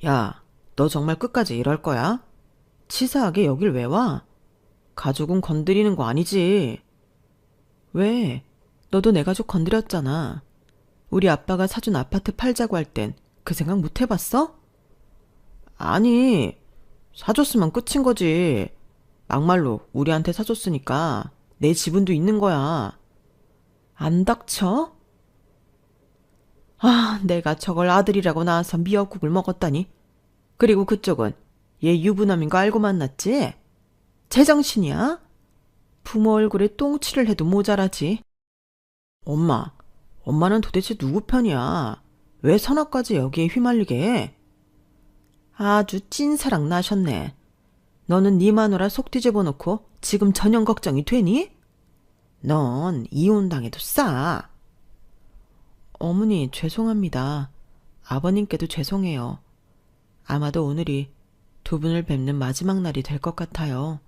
야, 너 정말 끝까지 이럴 거야? 치사하게 여길 왜 와? 가족은 건드리는 거 아니지. 왜? 너도 내 가족 건드렸잖아. 우리 아빠가 사준 아파트 팔자고 할 땐 그 생각 못 해봤어? 아니, 사줬으면 끝인 거지. 막말로 우리한테 사줬으니까 내 지분도 있는 거야. 안 닥쳐? 아, 내가 저걸 아들이라고 낳아서 미역국을 먹었다니. 그리고 그쪽은 얘 유부남인 거 알고 만났지? 제정신이야? 부모 얼굴에 똥칠을 해도 모자라지. 엄마는 도대체 누구 편이야? 왜 선악까지 여기에 휘말리게 해? 아주 찐사랑 나셨네. 너는 네 마누라 속 뒤집어 놓고 지금 전형 걱정이 되니? 넌 이혼당해도 싸. 어머니 죄송합니다. 아버님께도 죄송해요. 아마도 오늘이 두 분을 뵙는 마지막 날이 될 것 같아요.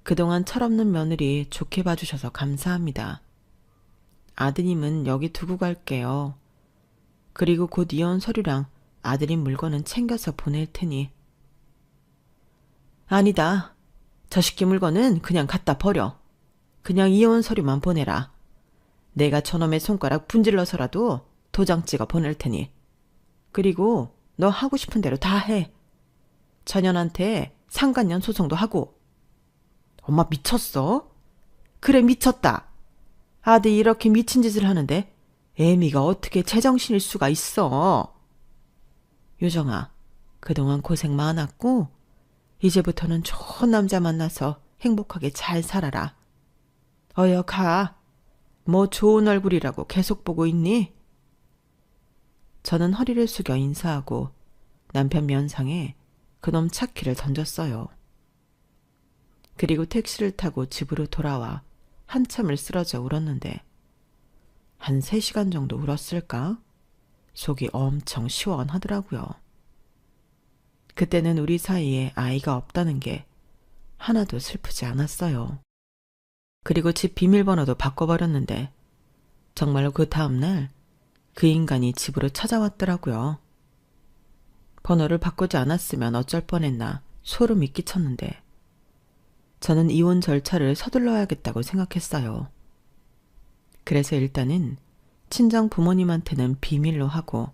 그동안 철없는 며느리 좋게 봐주셔서 감사합니다. 아드님은 여기 두고 갈게요. 그리고 곧 이혼 서류랑 아드님 물건은 챙겨서 보낼 테니. 아니다. 저 식기 물건은 그냥 갖다 버려. 그냥 이혼 서류만 보내라. 내가 저놈의 손가락 분질러서라도 도장 찍어 보낼 테니. 그리고 너 하고 싶은 대로 다 해. 전현한테 상간년 소송도 하고. 엄마 미쳤어? 그래 미쳤다. 아들이 이렇게 미친 짓을 하는데 애미가 어떻게 제정신일 수가 있어. 유정아, 그동안 고생 많았고 이제부터는 좋은 남자 만나서 행복하게 잘 살아라. 어여 가. 뭐 좋은 얼굴이라고 계속 보고 있니? 저는 허리를 숙여 인사하고 남편 면상에 그놈 차키를 던졌어요. 그리고 택시를 타고 집으로 돌아와 한참을 쓰러져 울었는데 한 3시간 정도 울었을까? 속이 엄청 시원하더라고요. 그때는 우리 사이에 아이가 없다는 게 하나도 슬프지 않았어요. 그리고 집 비밀번호도 바꿔버렸는데 정말로 그 다음날 그 인간이 집으로 찾아왔더라고요. 번호를 바꾸지 않았으면 어쩔 뻔했나 소름이 끼쳤는데 저는 이혼 절차를 서둘러야겠다고 생각했어요. 그래서 일단은 친정 부모님한테는 비밀로 하고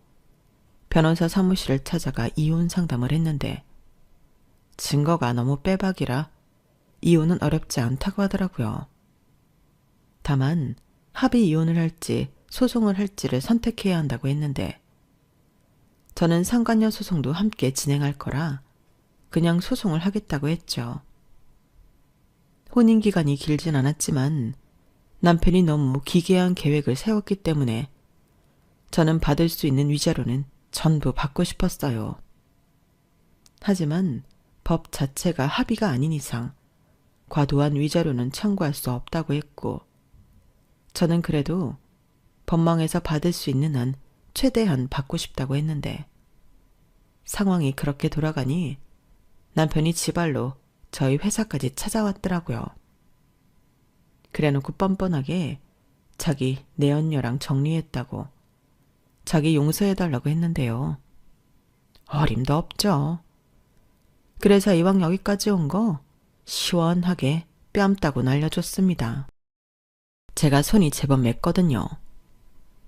변호사 사무실을 찾아가 이혼 상담을 했는데 증거가 너무 빼박이라 이혼은 어렵지 않다고 하더라고요. 다만 합의 이혼을 할지 소송을 할지를 선택해야 한다고 했는데 저는 상간녀 소송도 함께 진행할 거라 그냥 소송을 하겠다고 했죠. 혼인기간이 길진 않았지만 남편이 너무 기괴한 계획을 세웠기 때문에 저는 받을 수 있는 위자료는 전부 받고 싶었어요. 하지만 법 자체가 합의가 아닌 이상 과도한 위자료는 청구할 수 없다고 했고 저는 그래도 법망에서 받을 수 있는 한 최대한 받고 싶다고 했는데 상황이 그렇게 돌아가니 남편이 지발로 저희 회사까지 찾아왔더라고요. 그래놓고 뻔뻔하게 자기 내연녀랑 정리했다고 자기 용서해달라고 했는데요. 어림도 없죠. 그래서 이왕 여기까지 온 거 시원하게 뺨 따고 날려줬습니다. 제가 손이 제법 맵거든요.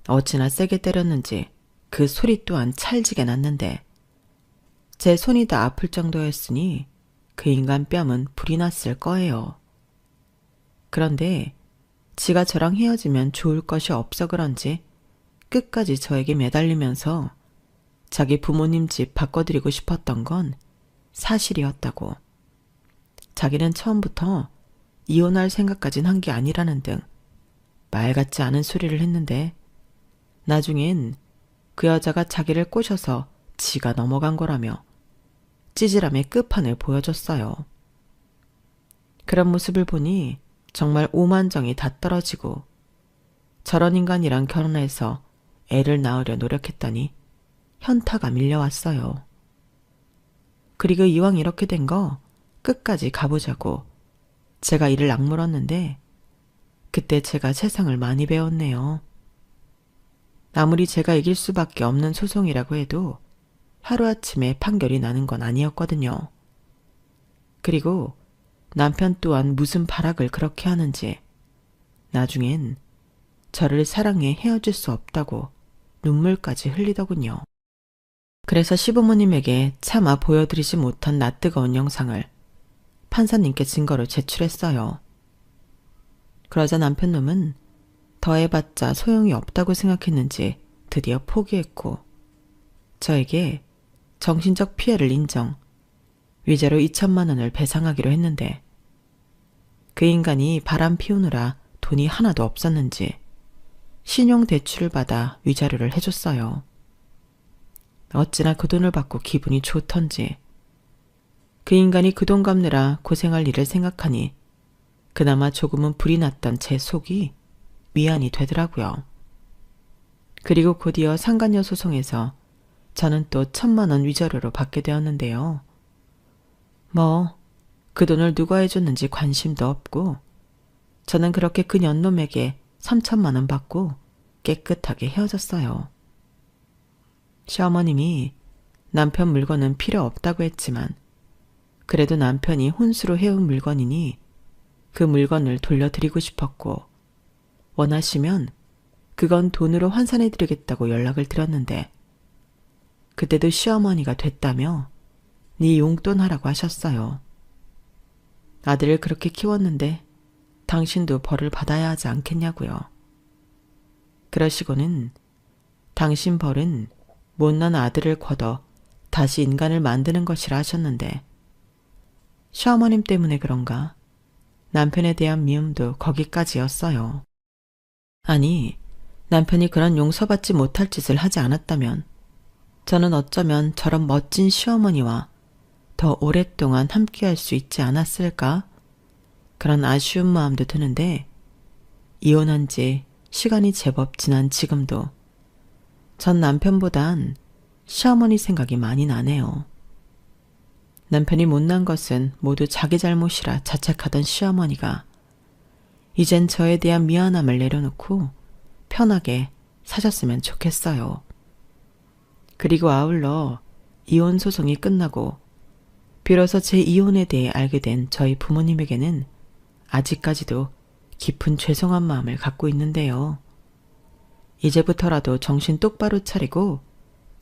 어찌나 세게 때렸는지 그 소리 또한 찰지게 났는데 제 손이 다 아플 정도였으니 그 인간 뺨은 불이 났을 거예요. 그런데 지가 저랑 헤어지면 좋을 것이 없어 그런지 끝까지 저에게 매달리면서 자기 부모님 집 바꿔드리고 싶었던 건 사실이었다고. 자기는 처음부터 이혼할 생각까진 한 게 아니라는 등 말 같지 않은 소리를 했는데 나중엔 그 여자가 자기를 꼬셔서 지가 넘어간 거라며 찌질함의 끝판을 보여줬어요. 그런 모습을 보니 정말 오만정이 다 떨어지고 저런 인간이랑 결혼해서 애를 낳으려 노력했더니 현타가 밀려왔어요. 그리고 이왕 이렇게 된 거 끝까지 가보자고 제가 이를 악물었는데 그때 제가 세상을 많이 배웠네요. 아무리 제가 이길 수밖에 없는 소송이라고 해도 하루아침에 판결이 나는 건 아니었거든요. 그리고 남편 또한 무슨 발악을 그렇게 하는지 나중엔 저를 사랑해 헤어질 수 없다고 눈물까지 흘리더군요. 그래서 시부모님에게 차마 보여드리지 못한 낯뜨거운 영상을 판사님께 증거로 제출했어요. 그러자 남편놈은 더해봤자 소용이 없다고 생각했는지 드디어 포기했고 저에게 정신적 피해를 인정, 위자료 2천만 원을 배상하기로 했는데 그 인간이 바람 피우느라 돈이 하나도 없었는지 신용대출을 받아 위자료를 해줬어요. 어찌나 그 돈을 받고 기분이 좋던지 그 인간이 그 돈 갚느라 고생할 일을 생각하니 그나마 조금은 불이 났던 제 속이 위안이 되더라고요. 그리고 곧이어 상간녀 소송에서 저는 또 1,000만 원 위자료로 받게 되었는데요. 뭐 그 돈을 누가 해줬는지 관심도 없고 저는 그렇게 그 년놈에게 3,000만 원 받고 깨끗하게 헤어졌어요. 시어머님이 남편 물건은 필요 없다고 했지만 그래도 남편이 혼수로 해온 물건이니 그 물건을 돌려드리고 싶었고 원하시면 그건 돈으로 환산해드리겠다고 연락을 드렸는데 그때도 시어머니가 됐다며 네 용돈 하라고 하셨어요. 아들을 그렇게 키웠는데 당신도 벌을 받아야 하지 않겠냐고요. 그러시고는 당신 벌은 못난 아들을 거둬 다시 인간을 만드는 것이라 하셨는데 시어머님 때문에 그런가 남편에 대한 미움도 거기까지였어요. 아니, 남편이 그런 용서받지 못할 짓을 하지 않았다면 저는 어쩌면 저런 멋진 시어머니와 더 오랫동안 함께할 수 있지 않았을까? 그런 아쉬운 마음도 드는데 이혼한 지 시간이 제법 지난 지금도 전 남편보단 시어머니 생각이 많이 나네요. 남편이 못난 것은 모두 자기 잘못이라 자책하던 시어머니가 이젠 저에 대한 미안함을 내려놓고 편하게 사셨으면 좋겠어요. 그리고 아울러 이혼 소송이 끝나고 비로소 제 이혼에 대해 알게 된 저희 부모님에게는 아직까지도 깊은 죄송한 마음을 갖고 있는데요. 이제부터라도 정신 똑바로 차리고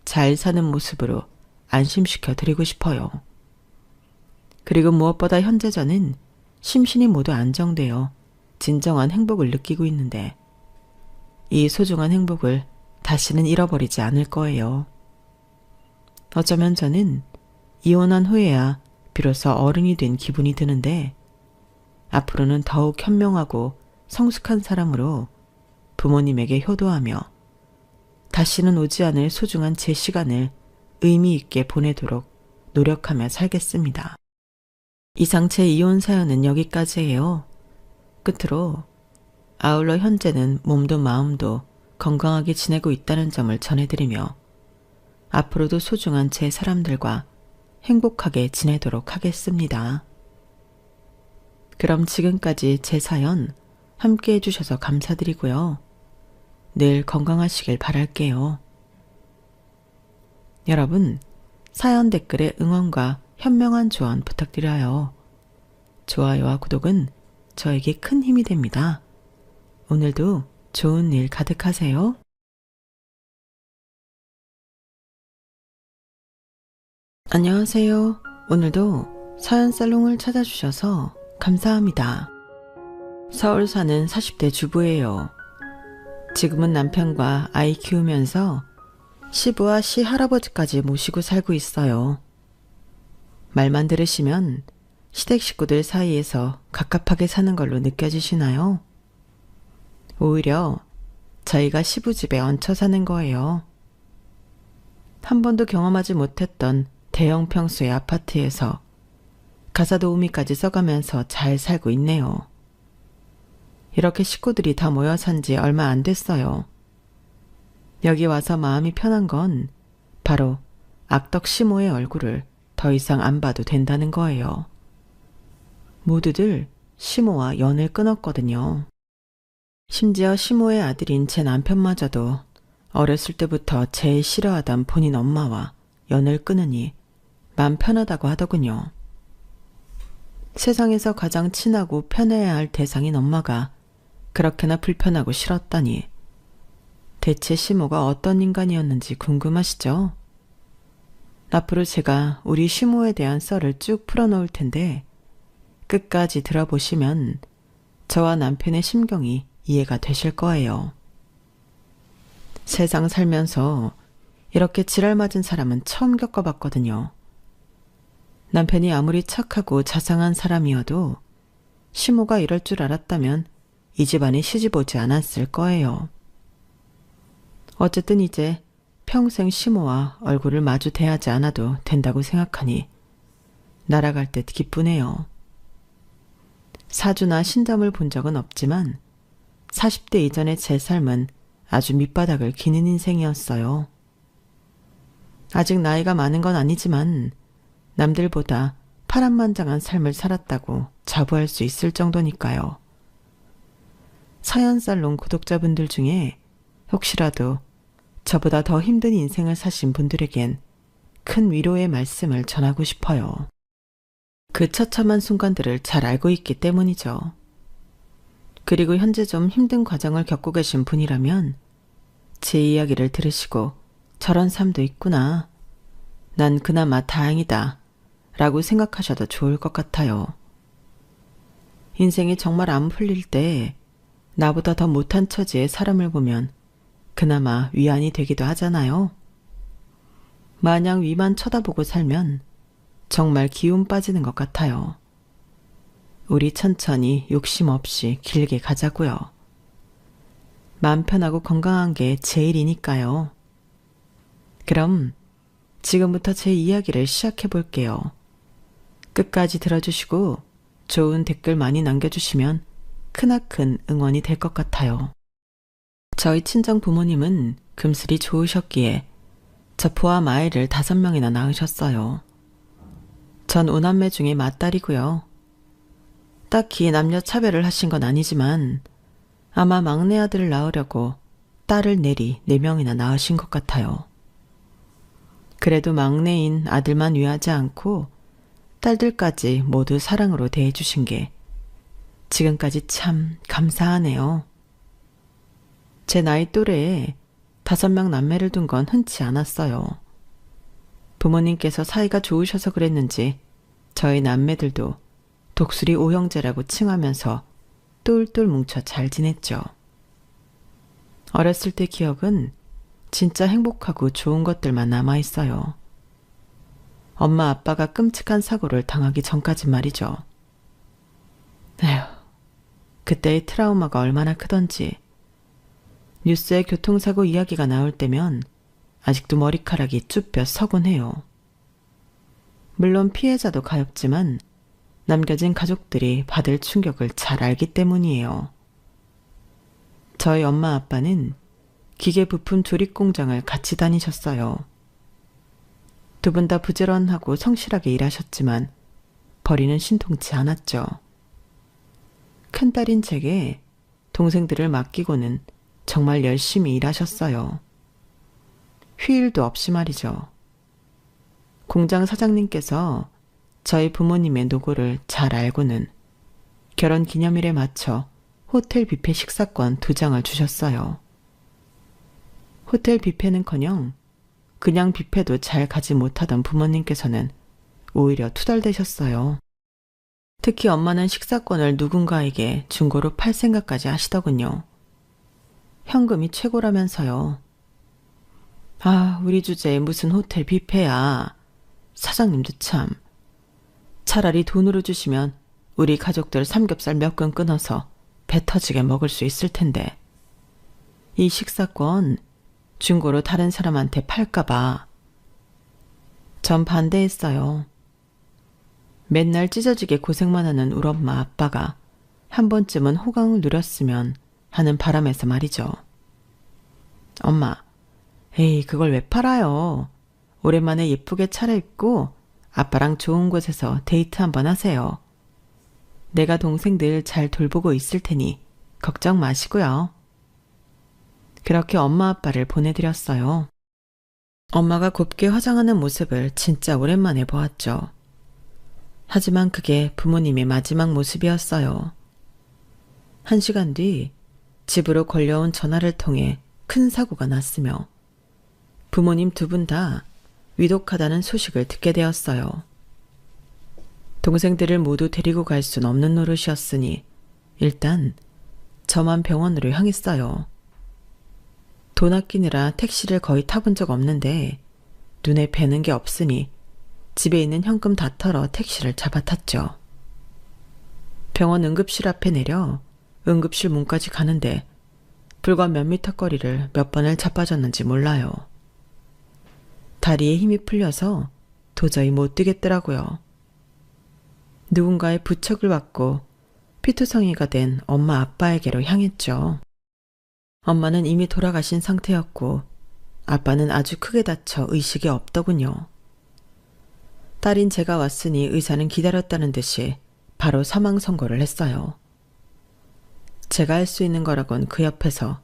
잘 사는 모습으로 안심시켜 드리고 싶어요. 그리고 무엇보다 현재 저는 심신이 모두 안정되어 진정한 행복을 느끼고 있는데 이 소중한 행복을 다시는 잃어버리지 않을 거예요. 어쩌면 저는 이혼한 후에야 비로소 어른이 된 기분이 드는데 앞으로는 더욱 현명하고 성숙한 사람으로 부모님에게 효도하며 다시는 오지 않을 소중한 제 시간을 의미 있게 보내도록 노력하며 살겠습니다. 이상 제 이혼 사연은 여기까지예요. 끝으로 아울러 현재는 몸도 마음도 건강하게 지내고 있다는 점을 전해드리며 앞으로도 소중한 제 사람들과 행복하게 지내도록 하겠습니다. 그럼 지금까지 제 사연 함께 해주셔서 감사드리고요. 늘 건강하시길 바랄게요. 여러분, 사연 댓글에 응원과 현명한 조언 부탁드려요. 좋아요와 구독은 저에게 큰 힘이 됩니다. 오늘도 좋은 일 가득하세요. 안녕하세요. 오늘도 사연 살롱을 찾아주셔서 감사합니다. 서울 사는 40대 주부예요. 지금은 남편과 아이 키우면서 시부와 시할아버지까지 모시고 살고 있어요. 말만 들으시면 시댁 식구들 사이에서 갑갑하게 사는 걸로 느껴지시나요? 오히려 저희가 시부집에 얹혀 사는 거예요. 한 번도 경험하지 못했던 대형 평수의 아파트에서 가사 도우미까지 써가면서 잘 살고 있네요. 이렇게 식구들이 다 모여 산 지 얼마 안 됐어요. 여기 와서 마음이 편한 건 바로 악덕 시모의 얼굴을 더 이상 안 봐도 된다는 거예요. 모두들 시모와 연을 끊었거든요. 심지어 시모의 아들인 제 남편마저도 어렸을 때부터 제일 싫어하던 본인 엄마와 연을 끊으니 맘 편하다고 하더군요. 세상에서 가장 친하고 편해야 할 대상인 엄마가 그렇게나 불편하고 싫었다니 대체 시모가 어떤 인간이었는지 궁금하시죠? 앞으로 제가 우리 시모에 대한 썰을 쭉 풀어놓을 텐데 끝까지 들어보시면 저와 남편의 심경이 이해가 되실 거예요. 세상 살면서 이렇게 지랄 맞은 사람은 처음 겪어봤거든요. 남편이 아무리 착하고 자상한 사람이어도 시모가 이럴 줄 알았다면 이 집안에 시집 오지 않았을 거예요. 어쨌든 이제 평생 시모와 얼굴을 마주 대하지 않아도 된다고 생각하니 날아갈 듯 기쁘네요. 사주나 신점을 본 적은 없지만 40대 이전의 제 삶은 아주 밑바닥을 기는 인생이었어요. 아직 나이가 많은 건 아니지만 남들보다 파란만장한 삶을 살았다고 자부할 수 있을 정도니까요. 사연살롱 구독자분들 중에 혹시라도 저보다 더 힘든 인생을 사신 분들에겐 큰 위로의 말씀을 전하고 싶어요. 그 처참한 순간들을 잘 알고 있기 때문이죠. 그리고 현재 좀 힘든 과정을 겪고 계신 분이라면 제 이야기를 들으시고 저런 삶도 있구나. 난 그나마 다행이다. 라고 생각하셔도 좋을 것 같아요. 인생이 정말 안 풀릴 때 나보다 더 못한 처지의 사람을 보면 그나마 위안이 되기도 하잖아요. 마냥 위만 쳐다보고 살면 정말 기운 빠지는 것 같아요. 우리 천천히 욕심 없이 길게 가자고요. 마음 편하고 건강한 게 제일이니까요. 그럼 지금부터 제 이야기를 시작해 볼게요. 끝까지 들어주시고 좋은 댓글 많이 남겨주시면 크나큰 응원이 될 것 같아요. 저희 친정 부모님은 금슬이 좋으셨기에 저 포함 아이를 5명이나 낳으셨어요. 전 5남매 중에 맏딸이고요. 딱히 남녀 차별을 하신 건 아니지만 아마 막내 아들을 낳으려고 딸을 내리 4명이나 낳으신 것 같아요. 그래도 막내인 아들만 위하지 않고 딸들까지 모두 사랑으로 대해주신 게 지금까지 참 감사하네요. 제 나이 또래에 5명 남매를 둔 건 흔치 않았어요. 부모님께서 사이가 좋으셔서 그랬는지 저희 남매들도 독수리 오형제라고 칭하면서 똘똘 뭉쳐 잘 지냈죠. 어렸을 때 기억은 진짜 행복하고 좋은 것들만 남아있어요. 엄마 아빠가 끔찍한 사고를 당하기 전까지 말이죠. 에휴, 그때의 트라우마가 얼마나 크던지. 뉴스에 교통사고 이야기가 나올 때면 아직도 머리카락이 쭈뼛 서곤 해요. 물론 피해자도 가엾지만 남겨진 가족들이 받을 충격을 잘 알기 때문이에요. 저희 엄마 아빠는 기계 부품 조립 공장을 같이 다니셨어요. 두 분 다 부지런하고 성실하게 일하셨지만 벌이는 신통치 않았죠. 큰딸인 제게 동생들을 맡기고는 정말 열심히 일하셨어요. 휴일도 없이 말이죠. 공장 사장님께서 저희 부모님의 노고를 잘 알고는 결혼 기념일에 맞춰 호텔 뷔페 식사권 2장을 주셨어요. 호텔 뷔페는커녕 그냥 뷔페도 잘 가지 못하던 부모님께서는 오히려 투덜대셨어요. 특히 엄마는 식사권을 누군가에게 중고로 팔 생각까지 하시더군요. 현금이 최고라면서요. 아, 우리 주제에 무슨 호텔 뷔페야. 사장님도 참. 차라리 돈으로 주시면 우리 가족들 삼겹살 몇 근 끊어서 배 터지게 먹을 수 있을 텐데. 이 식사권 중고로 다른 사람한테 팔까봐. 전 반대했어요. 맨날 찢어지게 고생만 하는 우리 엄마 아빠가 한 번쯤은 호강을 누렸으면 하는 바람에서 말이죠. 엄마, 에이, 그걸 왜 팔아요? 오랜만에 예쁘게 차려입고 아빠랑 좋은 곳에서 데이트 한번 하세요. 내가 동생들 잘 돌보고 있을 테니 걱정 마시고요. 그렇게 엄마 아빠를 보내드렸어요. 엄마가 곱게 화장하는 모습을 진짜 오랜만에 보았죠. 하지만 그게 부모님의 마지막 모습이었어요. 1시간 뒤 집으로 걸려온 전화를 통해 큰 사고가 났으며 부모님 두 분 다 위독하다는 소식을 듣게 되었어요. 동생들을 모두 데리고 갈 순 없는 노릇이었으니 일단 저만 병원으로 향했어요. 돈 아끼느라 택시를 거의 타본 적 없는데 눈에 뵈는 게 없으니 집에 있는 현금 다 털어 택시를 잡아탔죠. 병원 응급실 앞에 내려 응급실 문까지 가는데 불과 몇 미터 거리를 몇 번을 자빠졌는지 몰라요. 다리에 힘이 풀려서 도저히 못 뛰겠더라고요. 누군가의 부척을 받고 피투성이가 된 엄마 아빠에게로 향했죠. 엄마는 이미 돌아가신 상태였고 아빠는 아주 크게 다쳐 의식이 없더군요. 딸인 제가 왔으니 의사는 기다렸다는 듯이 바로 사망 선고를 했어요. 제가 할 수 있는 거라곤 그 옆에서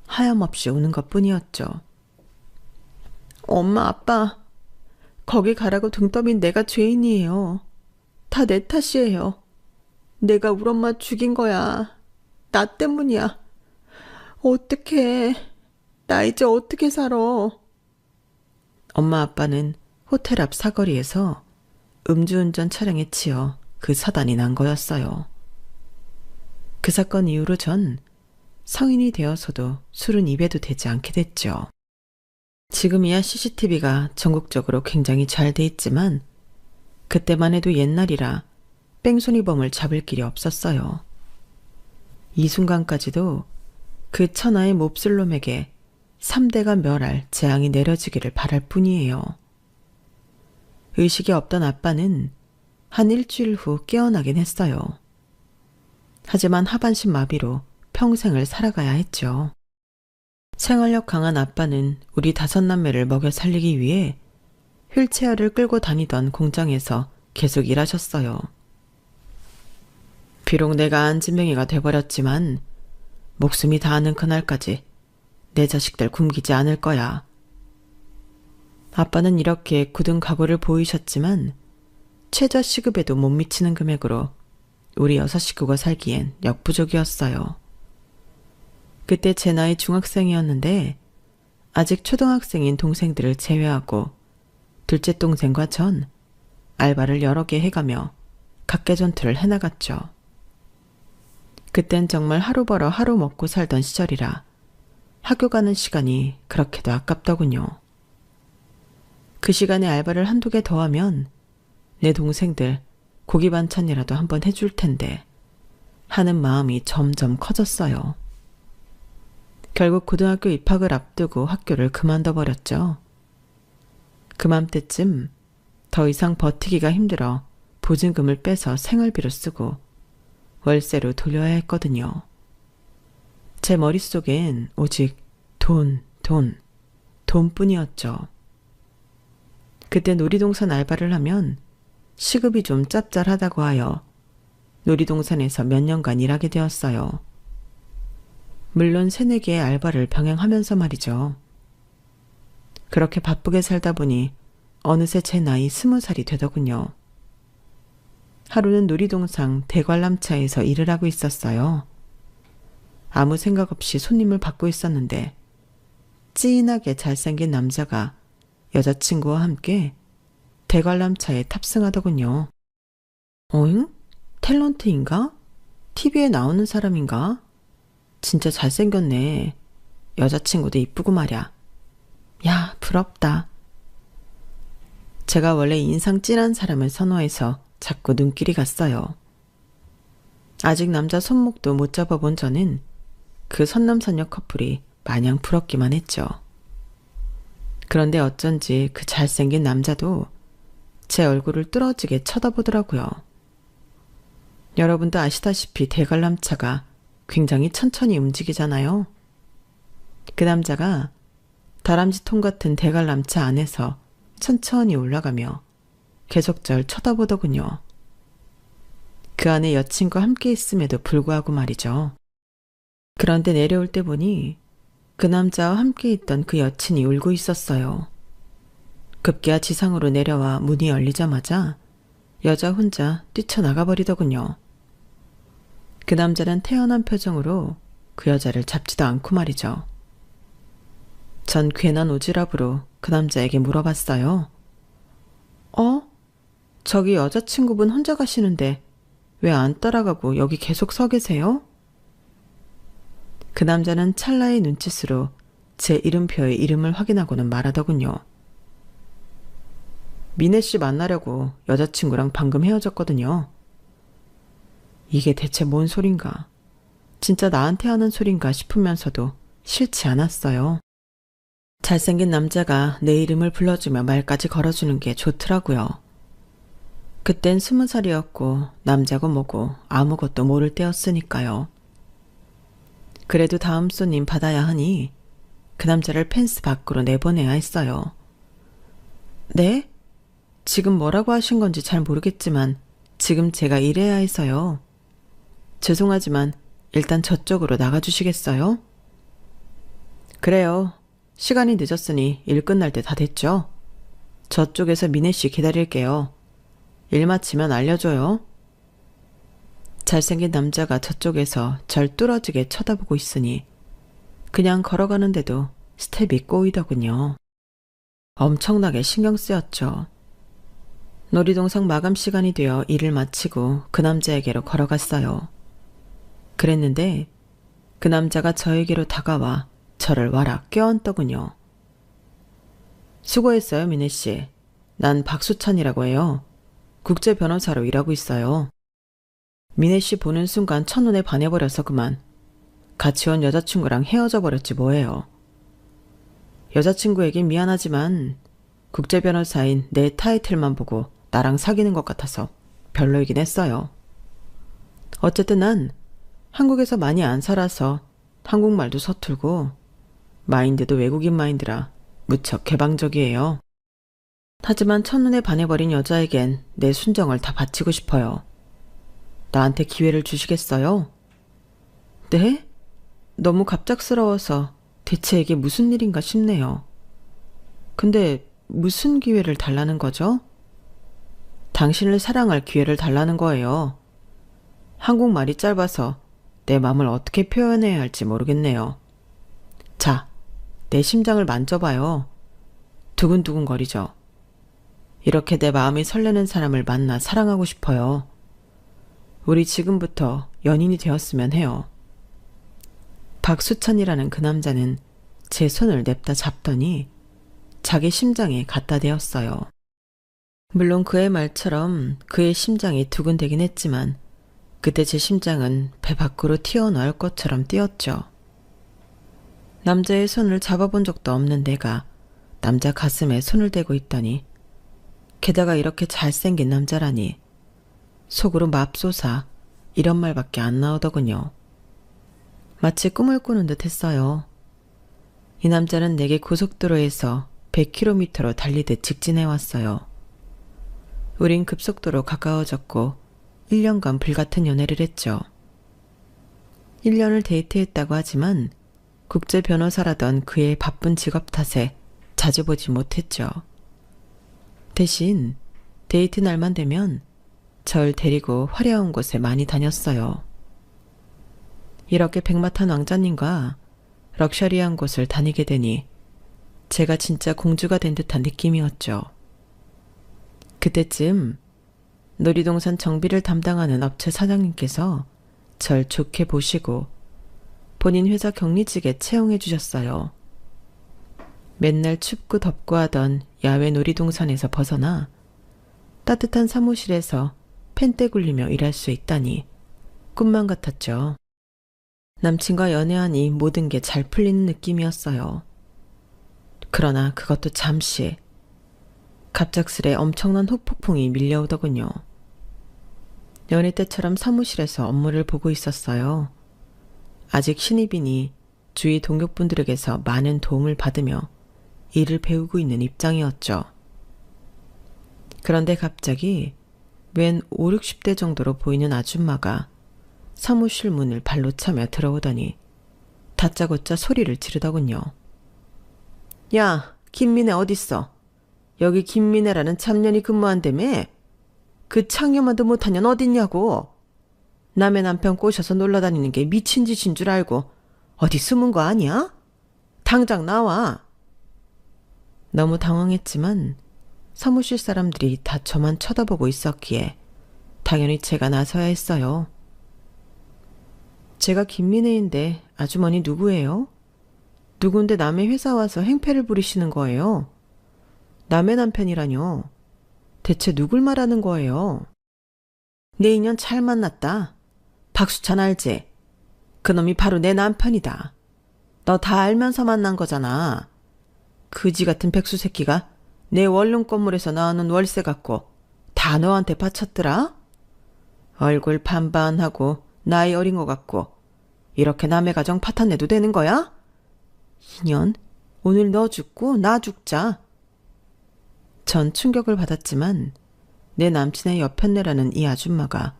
하염없이 우는 것뿐이었죠. 엄마, 아빠, 거기 가라고 등 떠민 내가 죄인이에요. 다 내 탓이에요. 내가 우리 엄마 죽인 거야. 나 때문이야. 어떡해. 나 이제 어떻게 살아. 엄마 아빠는 호텔 앞 사거리에서 음주운전 차량에 치여 그 사단이 난 거였어요. 그 사건 이후로 전 성인이 되어서도 술은 입에도 대지 않게 됐죠. 지금이야 CCTV가 전국적으로 굉장히 잘 돼 있지만 그때만 해도 옛날이라 뺑소니범을 잡을 길이 없었어요. 이 순간까지도 그 천하의 몹쓸 놈에게 3대가 멸할 재앙이 내려지기를 바랄 뿐이에요. 의식이 없던 아빠는 한 일주일 후 깨어나긴 했어요. 하지만 하반신 마비로 평생을 살아가야 했죠. 생활력 강한 아빠는 우리 5남매를 먹여 살리기 위해 휠체어를 끌고 다니던 공장에서 계속 일하셨어요. 비록 내가 안진뱅이가 돼버렸지만 목숨이 다하는 그날까지 내 자식들 굶기지 않을 거야. 아빠는 이렇게 굳은 각오를 보이셨지만 최저 시급에도 못 미치는 금액으로 우리 6 식구가 살기엔 역부족이었어요. 그때 제 나이 중학생이었는데 아직 초등학생인 동생들을 제외하고 둘째 동생과 전 알바를 여러 개 해가며 각계전투를 해나갔죠. 그땐 정말 하루 벌어 하루 먹고 살던 시절이라 학교 가는 시간이 그렇게도 아깝더군요. 그 시간에 알바를 1~2개 더 하면 내 동생들 고기 반찬이라도 한번 해줄 텐데 하는 마음이 점점 커졌어요. 결국 고등학교 입학을 앞두고 학교를 그만둬 버렸죠. 그맘때쯤 더 이상 버티기가 힘들어 보증금을 빼서 생활비로 쓰고 월세로 돌려야 했거든요. 제 머릿속엔 오직 돈, 돈뿐이었죠. 그때 놀이동산 알바를 하면 시급이 좀 짭짤하다고 하여 놀이동산에서 몇 년간 일하게 되었어요. 물론 3-4개의 알바를 병행하면서 말이죠. 그렇게 바쁘게 살다 보니 어느새 제 나이 20살이 되더군요. 하루는 놀이동산 대관람차에서 일을 하고 있었어요. 아무 생각 없이 손님을 받고 있었는데 찐하게 잘생긴 남자가 여자친구와 함께 대관람차에 탑승하더군요. 어잉? 탤런트인가? TV에 나오는 사람인가? 진짜 잘생겼네. 여자친구도 이쁘고 말야. 야, 부럽다. 제가 원래 인상 찐한 사람을 선호해서 자꾸 눈길이 갔어요. 아직 남자 손목도 못 잡아본 저는 그 선남선녀 커플이 마냥 부럽기만 했죠. 그런데 어쩐지 그 잘생긴 남자도 제 얼굴을 뚫어지게 쳐다보더라고요. 여러분도 아시다시피 대관람차가 굉장히 천천히 움직이잖아요. 그 남자가 다람쥐통 같은 대관람차 안에서 천천히 올라가며 계속 절 쳐다보더군요. 그 안에 여친과 함께 있음에도 불구하고 말이죠. 그런데 내려올 때 보니 그 남자와 함께 있던 그 여친이 울고 있었어요. 급기야 지상으로 내려와 문이 열리자마자 여자 혼자 뛰쳐나가 버리더군요. 그 남자는 태연한 표정으로 그 여자를 잡지도 않고 말이죠. 전 괜한 오지랖으로 그 남자에게 물어봤어요. 저기 여자친구분 혼자 가시는데 왜 안 따라가고 여기 계속 서 계세요? 그 남자는 찰나의 눈짓으로 제 이름표의 이름을 확인하고는 말하더군요. 미네 씨 만나려고 여자친구랑 방금 헤어졌거든요. 이게 대체 뭔 소린가? 진짜 나한테 하는 소린가 싶으면서도 싫지 않았어요. 잘생긴 남자가 내 이름을 불러주며 말까지 걸어주는 게 좋더라고요. 그땐 20살이었고 남자고 뭐고 아무것도 모를 때였으니까요. 그래도 다음 손님 받아야 하니 그 남자를 펜스 밖으로 내보내야 했어요. 네? 지금 뭐라고 하신 건지 잘 모르겠지만 지금 제가 일해야 해서요. 죄송하지만 일단 저쪽으로 나가주시겠어요? 그래요. 시간이 늦었으니 일 끝날 때 다 됐죠? 저쪽에서 미네 씨 기다릴게요. 일 마치면 알려줘요. 잘생긴 남자가 저쪽에서 절 뚫어지게 쳐다보고 있으니 그냥 걸어가는데도 스텝이 꼬이더군요. 엄청나게 신경 쓰였죠. 놀이동산 마감 시간이 되어 일을 마치고 그 남자에게로 걸어갔어요. 그랬는데 그 남자가 저에게로 다가와 저를 와락 껴안더군요. 수고했어요, 미네 씨. 난 박수찬이라고 해요. 국제 변호사로 일하고 있어요. 미네 씨 보는 순간 첫눈에 반해버려서 그만. 같이 온 여자친구랑 헤어져 버렸지 뭐예요. 여자친구에게 미안하지만 국제 변호사인 내 타이틀만 보고 나랑 사귀는 것 같아서 별로이긴 했어요. 어쨌든 난 한국에서 많이 안 살아서 한국말도 서툴고 마인드도 외국인 마인드라 무척 개방적이에요. 하지만 첫눈에 반해버린 여자에겐 내 순정을 다 바치고 싶어요. 나한테 기회를 주시겠어요? 네? 너무 갑작스러워서 대체 이게 무슨 일인가 싶네요. 근데 무슨 기회를 달라는 거죠? 당신을 사랑할 기회를 달라는 거예요. 한국말이 짧아서 내 마음을 어떻게 표현해야 할지 모르겠네요. 자, 내 심장을 만져봐요. 두근두근 거리죠. 이렇게 내 마음이 설레는 사람을 만나 사랑하고 싶어요. 우리 지금부터 연인이 되었으면 해요. 박수찬이라는 그 남자는 제 손을 냅다 잡더니 자기 심장에 갖다 대었어요. 물론 그의 말처럼 그의 심장이 두근대긴 했지만 그때 제 심장은 배 밖으로 튀어나올 것처럼 뛰었죠. 남자의 손을 잡아본 적도 없는 내가 남자 가슴에 손을 대고 있더니 게다가 이렇게 잘생긴 남자라니 속으로 맙소사 이런 말밖에 안 나오더군요. 마치 꿈을 꾸는 듯 했어요. 이 남자는 내게 고속도로에서 100km로 달리듯 직진해 왔어요. 우린 급속도로 가까워졌고 1년간 불같은 연애를 했죠. 1년을 데이트했다고 하지만 국제 변호사라던 그의 바쁜 직업 탓에 자주 보지 못했죠. 대신 데이트 날만 되면 절 데리고 화려한 곳에 많이 다녔어요. 이렇게 백마탄 왕자님과 럭셔리한 곳을 다니게 되니 제가 진짜 공주가 된 듯한 느낌이었죠. 그때쯤 놀이동산 정비를 담당하는 업체 사장님께서 절 좋게 보시고 본인 회사 격리직에 채용해 주셨어요. 맨날 춥고 덥고 하던 야외 놀이동산에서 벗어나 따뜻한 사무실에서 펜대 굴리며 일할 수 있다니 꿈만 같았죠. 남친과 연애하니 모든 게 잘 풀리는 느낌이었어요. 그러나 그것도 잠시. 갑작스레 엄청난 후폭풍이 밀려오더군요. 연애 때처럼 사무실에서 업무를 보고 있었어요. 아직 신입이니 주위 동료분들에게서 많은 도움을 받으며 일을 배우고 있는 입장이었죠. 그런데 갑자기 웬 5, 60대 정도로 보이는 아줌마가 사무실 문을 발로 차며 들어오더니 다짜고짜 소리를 지르더군요. 야, 김미애 어딨어? 여기 김미애라는 참년이 근무한다며? 그 창녀만도 못한 년 어딨냐고? 남의 남편 꼬셔서 놀러다니는 게 미친 짓인 줄 알고 어디 숨은 거 아니야? 당장 나와. 너무 당황했지만 사무실 사람들이 다 저만 쳐다보고 있었기에 당연히 제가 나서야 했어요. 제가 김미애인데 아주머니 누구예요? 누군데 남의 회사 와서 행패를 부리시는 거예요? 남의 남편이라뇨? 대체 누굴 말하는 거예요? 내 인연 잘 만났다. 박수찬 알지? 그놈이 바로 내 남편이다. 너 다 알면서 만난 거잖아. 그지 같은 백수 새끼가 내 원룸 건물에서 나오는 월세 갖고 다 너한테 바쳤더라? 얼굴 반반하고 나이 어린 거 같고 이렇게 남의 가정 파탄내도 되는 거야? 인연, 오늘 너 죽고 나 죽자. 전 충격을 받았지만 내 남친의 여편네라는 이 아줌마가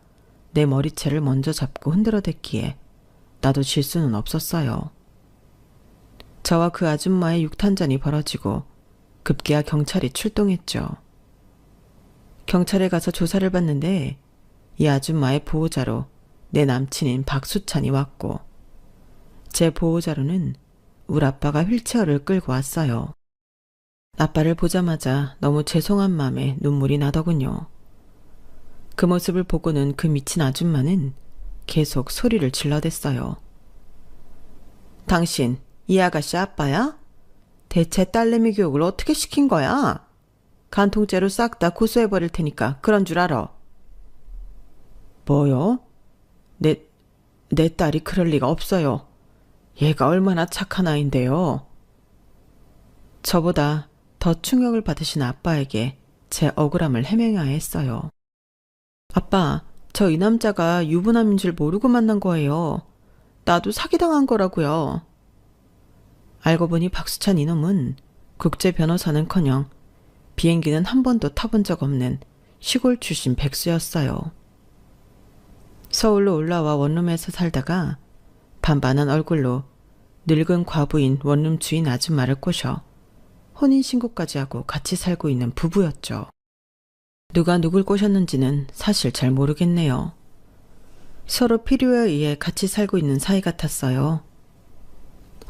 내 머리채를 먼저 잡고 흔들어댔기에 나도 질 수는 없었어요. 저와 그 아줌마의 육탄전이 벌어지고 급기야 경찰이 출동했죠. 경찰에 가서 조사를 받는데 이 아줌마의 보호자로 내 남친인 박수찬이 왔고 제 보호자로는 우리 아빠가 휠체어를 끌고 왔어요. 아빠를 보자마자 너무 죄송한 마음에 눈물이 나더군요. 그 모습을 보고는 그 미친 아줌마는 계속 소리를 질러댔어요. 당신 이 아가씨 아빠야? 대체 딸내미 교육을 어떻게 시킨 거야? 간통죄로 싹 다 고소해버릴 테니까 그런 줄 알아. 뭐요? 내 딸이 그럴 리가 없어요. 얘가 얼마나 착한 아인데요. 저보다 더 충격을 받으신 아빠에게 제 억울함을 해명해야 했어요. 아빠, 저 이 남자가 유부남인 줄 모르고 만난 거예요. 나도 사기당한 거라고요. 알고 보니 박수찬 이놈은 국제 변호사는커녕 비행기는 한 번도 타본 적 없는 시골 출신 백수였어요. 서울로 올라와 원룸에서 살다가 반반한 얼굴로 늙은 과부인 원룸 주인 아줌마를 꼬셔 혼인신고까지 하고 같이 살고 있는 부부였죠. 누가 누굴 꼬셨는지는 사실 잘 모르겠네요. 서로 필요에 의해 같이 살고 있는 사이 같았어요.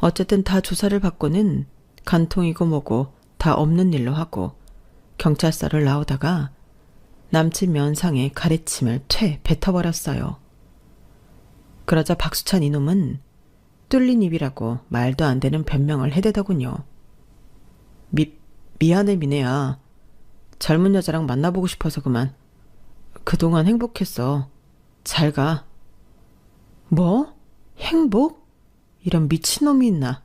어쨌든 다 조사를 받고는 간통이고 뭐고 다 없는 일로 하고 경찰서를 나오다가 남친 면상에 가래침을 뱉어버렸어요. 그러자 박수찬 이놈은 뚫린 입이라고 말도 안 되는 변명을 해대더군요. 미안해 미애야. 젊은 여자랑 만나보고 싶어서 그만. 그동안 행복했어. 잘 가. 뭐? 행복? 이런 미친놈이 있나.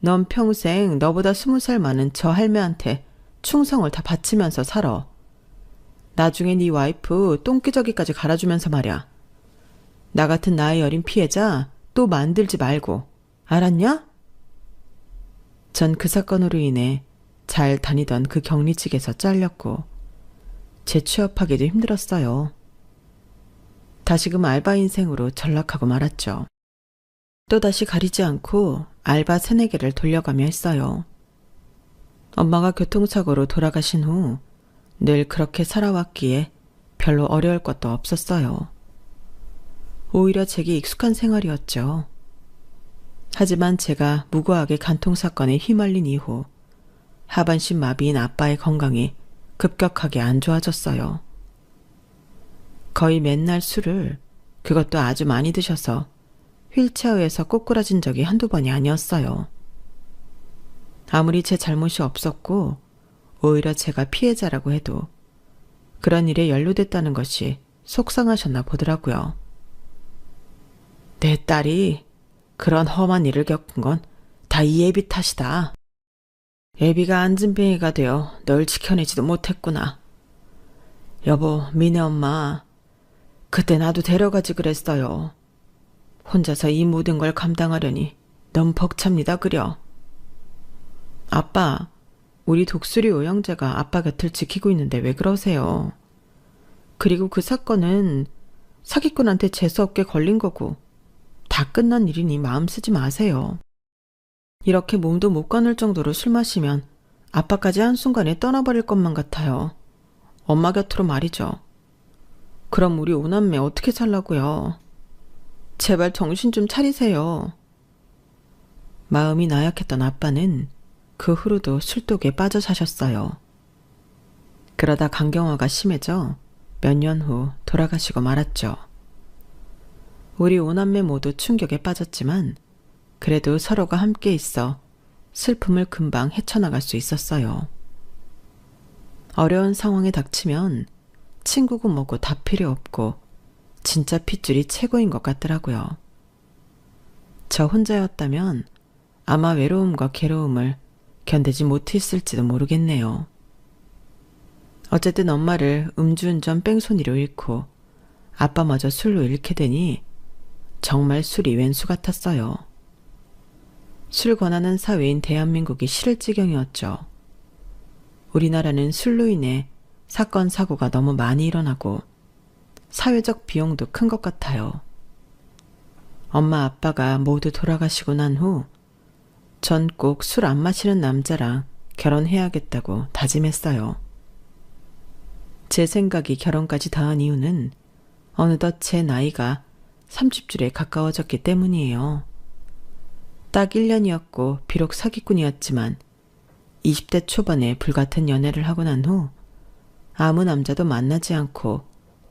넌 평생 너보다 20살 많은 저 할매한테 충성을 다 바치면서 살아. 나중에 네 와이프 똥기저귀까지 갈아주면서 말이야. 나 같은 나이 어린 피해자 또 만들지 말고. 알았냐? 전 그 사건으로 인해 잘 다니던 그 격리직에서 잘렸고 재취업하기도 힘들었어요. 다시금 알바 인생으로 전락하고 말았죠. 또다시 가리지 않고 알바 3-4개를 돌려가며 했어요. 엄마가 교통사고로 돌아가신 후 늘 그렇게 살아왔기에 별로 어려울 것도 없었어요. 오히려 제게 익숙한 생활이었죠. 하지만 제가 무고하게 간통사건에 휘말린 이후 하반신 마비인 아빠의 건강이 급격하게 안 좋아졌어요. 거의 맨날 술을, 그것도 아주 많이 드셔서 휠체어에서 꼬꾸라진 적이 한두 번이 아니었어요. 아무리 제 잘못이 없었고 오히려 제가 피해자라고 해도 그런 일에 연루됐다는 것이 속상하셨나 보더라고요. 내 딸이 그런 험한 일을 겪은 건 다 이 애비 탓이다. 애비가 안진뱅이가 되어 널 지켜내지도 못했구나. 여보, 미네 엄마, 그때 나도 데려가지 그랬어요. 혼자서 이 모든 걸 감당하려니 너무 벅찹니다 그려. 아빠, 우리 독수리 오영재가 아빠 곁을 지키고 있는데 왜 그러세요? 그리고 그 사건은 사기꾼한테 재수없게 걸린 거고 다 끝난 일이니 마음 쓰지 마세요. 이렇게 몸도 못 가눌 정도로 술 마시면 아빠까지 한순간에 떠나버릴 것만 같아요. 엄마 곁으로 말이죠. 그럼 우리 오남매 어떻게 살라고요? 제발 정신 좀 차리세요. 마음이 나약했던 아빠는 그 후로도 술독에 빠져 사셨어요. 그러다 간경화가 심해져 몇 년 후 돌아가시고 말았죠. 우리 오남매 모두 충격에 빠졌지만 그래도 서로가 함께 있어 슬픔을 금방 헤쳐나갈 수 있었어요. 어려운 상황에 닥치면 친구고 뭐고 다 필요 없고 진짜 핏줄이 최고인 것 같더라고요. 저 혼자였다면 아마 외로움과 괴로움을 견디지 못했을지도 모르겠네요. 어쨌든 엄마를 음주운전 뺑소니로 잃고 아빠마저 술로 잃게 되니 정말 술이 왼수 같았어요. 술 권하는 사회인 대한민국이 싫을 지경이었죠. 우리나라는 술로 인해 사건 사고가 너무 많이 일어나고 사회적 비용도 큰 것 같아요. 엄마 아빠가 모두 돌아가시고 난 후 전 꼭 술 안 마시는 남자랑 결혼해야겠다고 다짐했어요. 제 생각이 결혼까지 닿은 이유는 어느덧 제 나이가 30줄에 가까워졌기 때문이에요. 딱 1년이었고 비록 사기꾼이었지만 20대 초반에 불같은 연애를 하고 난 후 아무 남자도 만나지 않고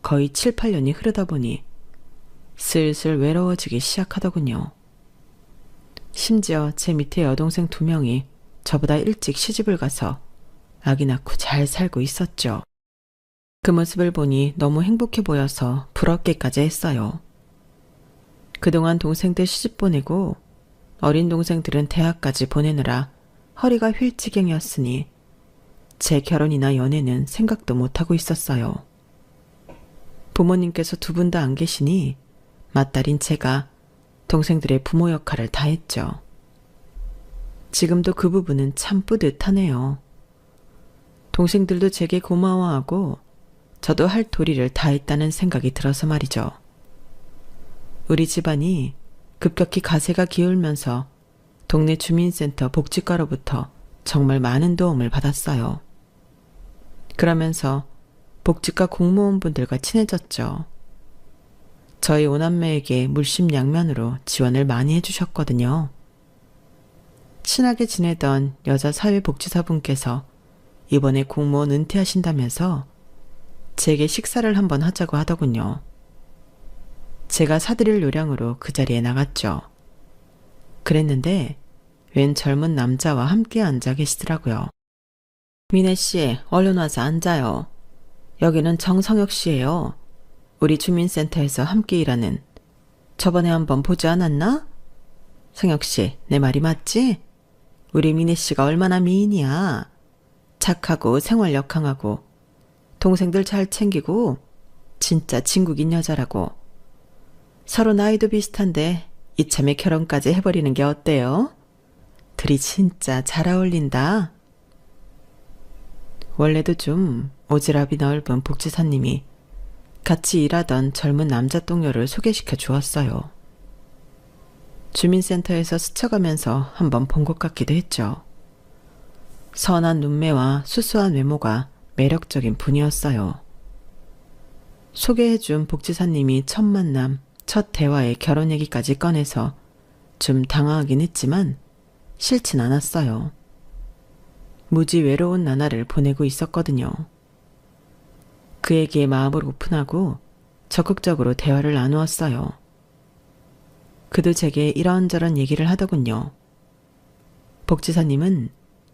거의 7, 8년이 흐르다 보니 슬슬 외로워지기 시작하더군요. 심지어 제 밑에 여동생 2명이 저보다 일찍 시집을 가서 아기 낳고 잘 살고 있었죠. 그 모습을 보니 너무 행복해 보여서 부럽게까지 했어요. 그동안 동생들 시집 보내고 어린 동생들은 대학까지 보내느라 허리가 휠 지경이었으니 제 결혼이나 연애는 생각도 못하고 있었어요. 부모님께서 2분 다 안 계시니 맏딸인 제가 동생들의 부모 역할을 다 했죠. 지금도 그 부분은 참 뿌듯하네요. 동생들도 제게 고마워하고 저도 할 도리를 다 했다는 생각이 들어서 말이죠. 우리 집안이 급격히 가세가 기울면서 동네 주민센터 복지과로부터 정말 많은 도움을 받았어요. 그러면서 복지과 공무원분들과 친해졌죠. 저희 오남매에게 물심양면으로 지원을 많이 해주셨거든요. 친하게 지내던 여자 사회복지사분께서 이번에 공무원 은퇴하신다면서 제게 식사를 한번 하자고 하더군요. 제가 사드릴 요량으로 그 자리에 나갔죠. 그랬는데 웬 젊은 남자와 함께 앉아 계시더라고요. 미네 씨, 얼른 와서 앉아요. 여기는 정성혁 씨예요. 우리 주민센터에서 함께 일하는. 저번에 한번 보지 않았나? 성혁 씨, 내 말이 맞지? 우리 미네 씨가 얼마나 미인이야. 착하고 생활력 강하고 동생들 잘 챙기고 진짜 진국인 여자라고. 서로 나이도 비슷한데 이참에 결혼까지 해버리는 게 어때요? 둘이 진짜 잘 어울린다. 원래도 좀 오지랖이 넓은 복지사님이 같이 일하던 젊은 남자 동료를 소개시켜 주었어요. 주민센터에서 스쳐가면서 한번 본 것 같기도 했죠. 선한 눈매와 수수한 외모가 매력적인 분이었어요. 소개해준 복지사님이 첫 만남, 첫 대화에 결혼 얘기까지 꺼내서 좀 당황하긴 했지만 싫진 않았어요. 무지 외로운 나날을 보내고 있었거든요. 그에게 마음을 오픈하고 적극적으로 대화를 나누었어요. 그도 제게 이런저런 얘기를 하더군요. 복지사님은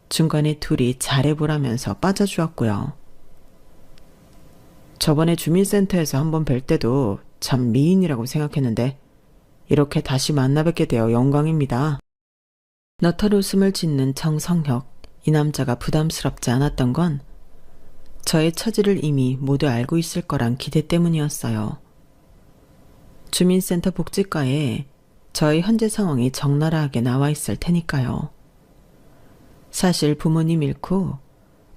중간에 둘이 잘해보라면서 빠져주었고요. 저번에 주민센터에서 한번 뵐 때도 참 미인이라고 생각했는데 이렇게 다시 만나 뵙게 되어 영광입니다. 너털 웃음을 짓는 정성혁. 이 남자가 부담스럽지 않았던 건 저의 처지를 이미 모두 알고 있을 거란 기대 때문이었어요. 주민센터 복지과에 저의 현재 상황이 적나라하게 나와 있을 테니까요. 사실 부모님 잃고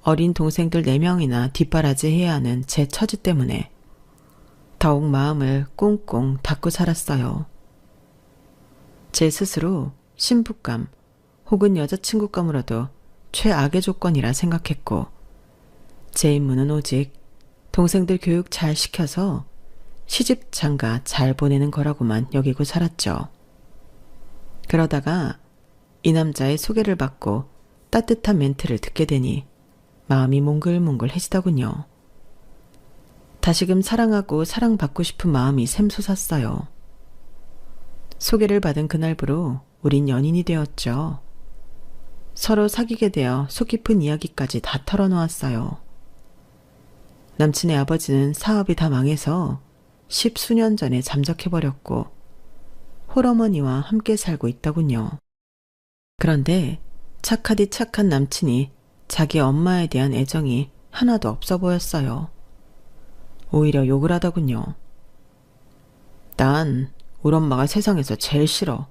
어린 동생들 4명이나 뒷바라지 해야 하는 제 처지 때문에 더욱 마음을 꽁꽁 닫고 살았어요. 제 스스로 신부감 혹은 여자친구감으로도 최악의 조건이라 생각했고 제 임무는 오직 동생들 교육 잘 시켜서 시집 장가 잘 보내는 거라고만 여기고 살았죠. 그러다가 이 남자의 소개를 받고 따뜻한 멘트를 듣게 되니 마음이 몽글몽글해지더군요. 다시금 사랑하고 사랑받고 싶은 마음이 샘솟았어요. 소개를 받은 그날부로 우린 연인이 되었죠. 서로 사귀게 되어 속 깊은 이야기까지 다 털어놓았어요. 남친의 아버지는 사업이 다 망해서 10수년 전에 잠적해버렸고 홀어머니와 함께 살고 있더군요. 그런데 착하디 착한 남친이 자기 엄마에 대한 애정이 하나도 없어 보였어요. 오히려 욕을 하더군요. 난 우리 엄마가 세상에서 제일 싫어.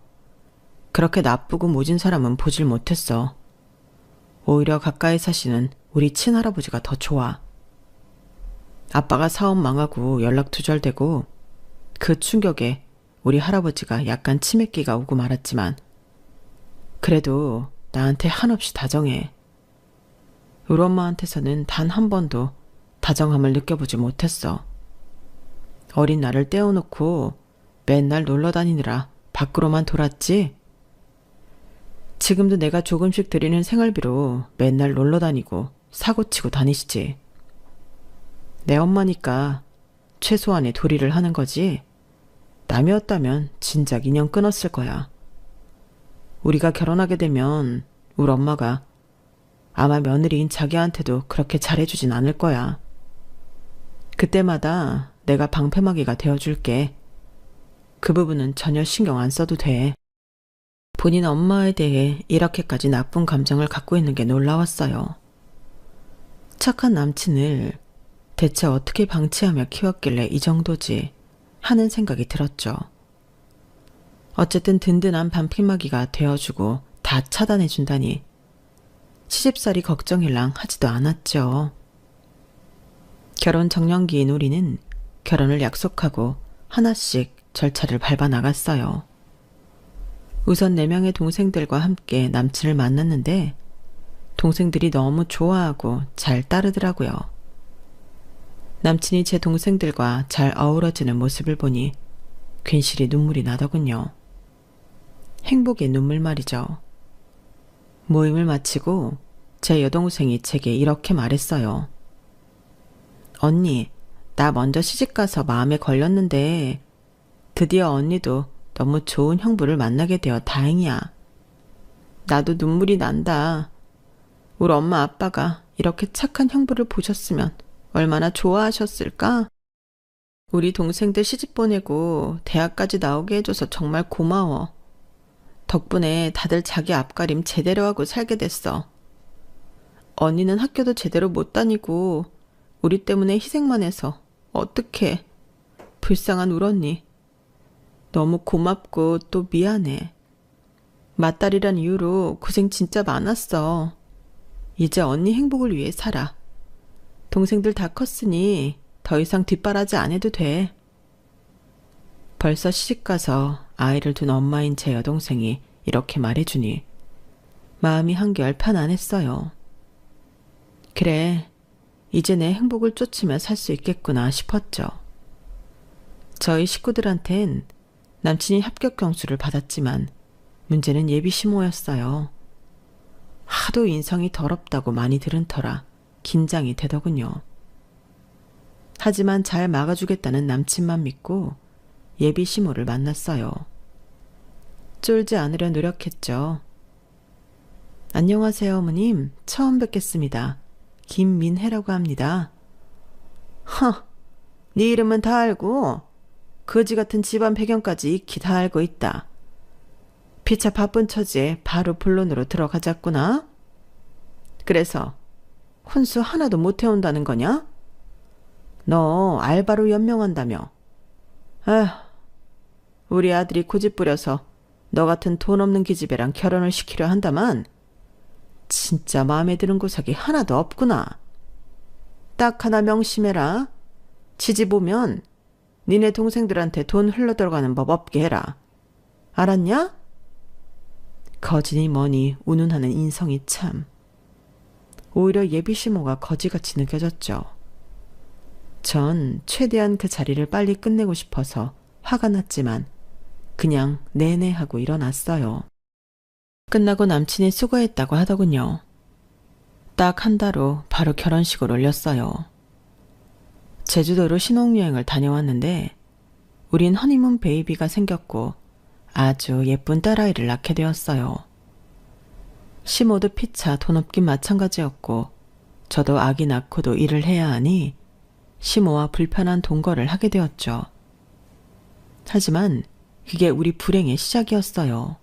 그렇게 나쁘고 모진 사람은 보질 못했어. 오히려 가까이 사시는 우리 친할아버지가 더 좋아. 아빠가 사업 망하고 연락 두절되고 그 충격에 우리 할아버지가 약간 치매기가 오고 말았지만 그래도 나한테 한없이 다정해. 우리 엄마한테서는 단 한 번도 다정함을 느껴보지 못했어. 어린 나를 떼어놓고 맨날 놀러 다니느라 밖으로만 돌았지. 지금도 내가 조금씩 드리는 생활비로 맨날 놀러 다니고 사고치고 다니시지. 내 엄마니까 최소한의 도리를 하는 거지. 남이었다면 진작 인연 끊었을 거야. 우리가 결혼하게 되면 우리 엄마가 아마 며느리인 자기한테도 그렇게 잘해주진 않을 거야. 그때마다 내가 방패막이가 되어줄게. 그 부분은 전혀 신경 안 써도 돼. 본인 엄마에 대해 이렇게까지 나쁜 감정을 갖고 있는 게 놀라웠어요. 착한 남친을 대체 어떻게 방치하며 키웠길래 이 정도지 하는 생각이 들었죠. 어쨌든 든든한 반필막이가 되어주고 다 차단해준다니 시집살이 걱정일랑 하지도 않았죠. 결혼 정년기인 우리는 결혼을 약속하고 하나씩 절차를 밟아 나갔어요. 우선 4명의 동생들과 함께 남친을 만났는데 동생들이 너무 좋아하고 잘 따르더라고요. 남친이 제 동생들과 잘 어우러지는 모습을 보니 괜시리 눈물이 나더군요. 행복의 눈물 말이죠. 모임을 마치고 제 여동생이 제게 이렇게 말했어요. 언니, 나 먼저 시집가서 마음에 걸렸는데 드디어 언니도 너무 좋은 형부를 만나게 되어 다행이야. 나도 눈물이 난다. 우리 엄마 아빠가 이렇게 착한 형부를 보셨으면 얼마나 좋아하셨을까? 우리 동생들 시집 보내고 대학까지 나오게 해줘서 정말 고마워. 덕분에 다들 자기 앞가림 제대로 하고 살게 됐어. 언니는 학교도 제대로 못 다니고 우리 때문에 희생만 해서 어떡해. 불쌍한 우리 언니. 너무 고맙고 또 미안해. 맞딸이란 이유로 고생 진짜 많았어. 이제 언니 행복을 위해 살아. 동생들 다 컸으니 더 이상 뒷바라지 안 해도 돼. 벌써 시집가서 아이를 둔 엄마인 제 여동생이 이렇게 말해주니 마음이 한결 편안했어요. 그래, 이제 내 행복을 쫓으며 살 수 있겠구나 싶었죠. 저희 식구들한텐 남친이 합격 경수를 받았지만 문제는 예비 시모였어요. 하도 인성이 더럽다고 많이 들은 터라 긴장이 되더군요. 하지만 잘 막아주겠다는 남친만 믿고 예비 시모를 만났어요. 쫄지 않으려 노력했죠. 안녕하세요, 어머님. 처음 뵙겠습니다. 김민혜라고 합니다. 네 이름은 다 알고 거지 같은 집안 배경까지 익히 다 알고 있다. 피차 바쁜 처지에 바로 본론으로 들어가자꾸나. 그래서 혼수 하나도 못 해온다는 거냐? 너 알바로 연명한다며. 아휴, 우리 아들이 고집 부려서 너 같은 돈 없는 기집애랑 결혼을 시키려 한다만 진짜 마음에 드는 구석이 하나도 없구나. 딱 하나 명심해라. 지집 오면 니네 동생들한테 돈 흘러들어가는 법 없게 해라. 알았냐? 거지니 뭐니 운운하는 인성이 참. 오히려 예비 시모가 거지같이 느껴졌죠. 전 최대한 그 자리를 빨리 끝내고 싶어서 화가 났지만 그냥 네네 하고 일어났어요. 끝나고 남친이 수고했다고 하더군요. 딱 한 달 후 바로 결혼식을 올렸어요. 제주도로 신혼여행을 다녀왔는데 우린 허니문 베이비가 생겼고 아주 예쁜 딸아이를 낳게 되었어요. 시모도 피차 돈 없긴 마찬가지였고 저도 아기 낳고도 일을 해야 하니 시모와 불편한 동거를 하게 되었죠. 하지만 그게 우리 불행의 시작이었어요.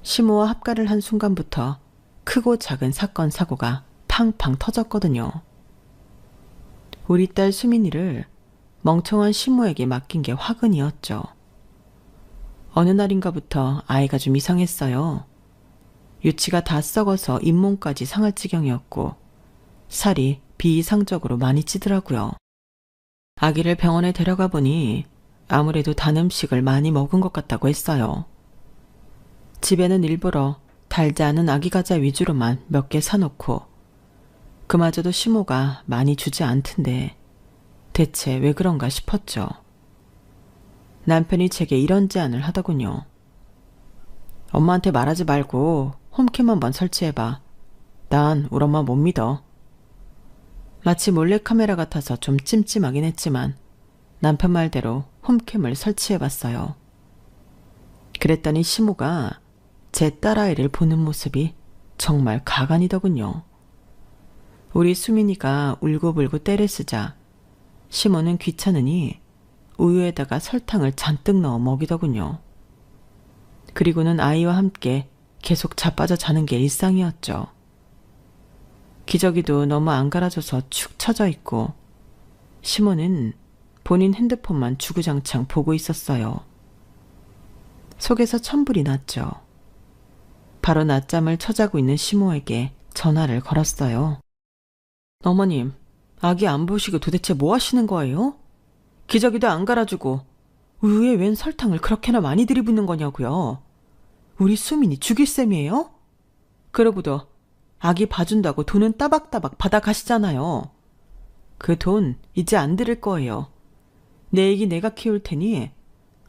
시모와 합가를 한 순간부터 크고 작은 사건 사고가 팡팡 터졌거든요. 우리 딸 수민이를 멍청한 시모에게 맡긴 게 화근이었죠. 어느 날인가부터 아이가 좀 이상했어요. 유치가 다 썩어서 잇몸까지 상할 지경이었고 살이 비이상적으로 많이 찌더라고요. 아기를 병원에 데려가 보니 아무래도 단 음식을 많이 먹은 것 같다고 했어요. 집에는 일부러 달지 않은 아기 과자 위주로만 몇 개 사놓고 그마저도 시모가 많이 주지 않던데 대체 왜 그런가 싶었죠. 남편이 제게 이런 제안을 하더군요. 엄마한테 말하지 말고 홈캠 한번 설치해봐. 난 우리 엄마 못 믿어. 마치 몰래카메라 같아서 좀 찜찜하긴 했지만 남편 말대로 홈캠을 설치해봤어요. 그랬더니 시모가 제 딸아이를 보는 모습이 정말 가관이더군요. 우리 수민이가 울고불고 떼를 쓰자 시모는 귀찮으니 우유에다가 설탕을 잔뜩 넣어 먹이더군요. 그리고는 아이와 함께 계속 자빠져 자는 게 일상이었죠. 기저귀도 너무 안 갈아줘서 축 처져 있고 시모는 본인 핸드폰만 주구장창 보고 있었어요. 속에서 천불이 났죠. 바로 낮잠을 쳐자고 있는 시모에게 전화를 걸었어요. 어머님, 아기 안 보시고 도대체 뭐 하시는 거예요? 기저귀도 안 갈아주고 우유에 웬 설탕을 그렇게나 많이 들이붓는 거냐고요. 우리 수민이 죽일 셈이에요? 그러고도 아기 봐준다고 돈은 따박따박 받아가시잖아요. 그 돈 이제 안 드릴 거예요. 내 애기 내가 키울 테니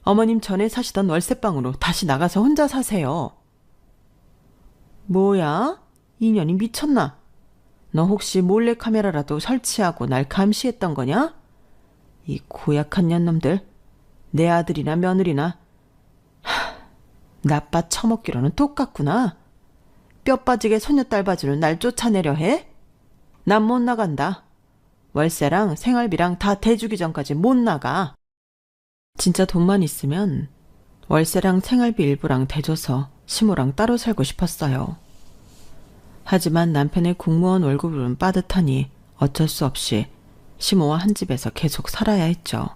어머님 전에 사시던 월세방으로 다시 나가서 혼자 사세요. 뭐야? 이년이 미쳤나? 너 혹시 몰래카메라라도 설치하고 날 감시했던 거냐? 이 고약한 년놈들, 내 아들이나 며느리나 나빠 처먹기로는 똑같구나. 뼈 빠지게 소녀딸 봐주는 날 쫓아내려 해? 난 못 나간다. 월세랑 생활비랑 다 대주기 전까지 못 나가. 진짜 돈만 있으면 월세랑 생활비 일부랑 대줘서 시모랑 따로 살고 싶었어요. 하지만 남편의 공무원 월급은 빠듯하니 어쩔 수 없이 시모와 한 집에서 계속 살아야 했죠.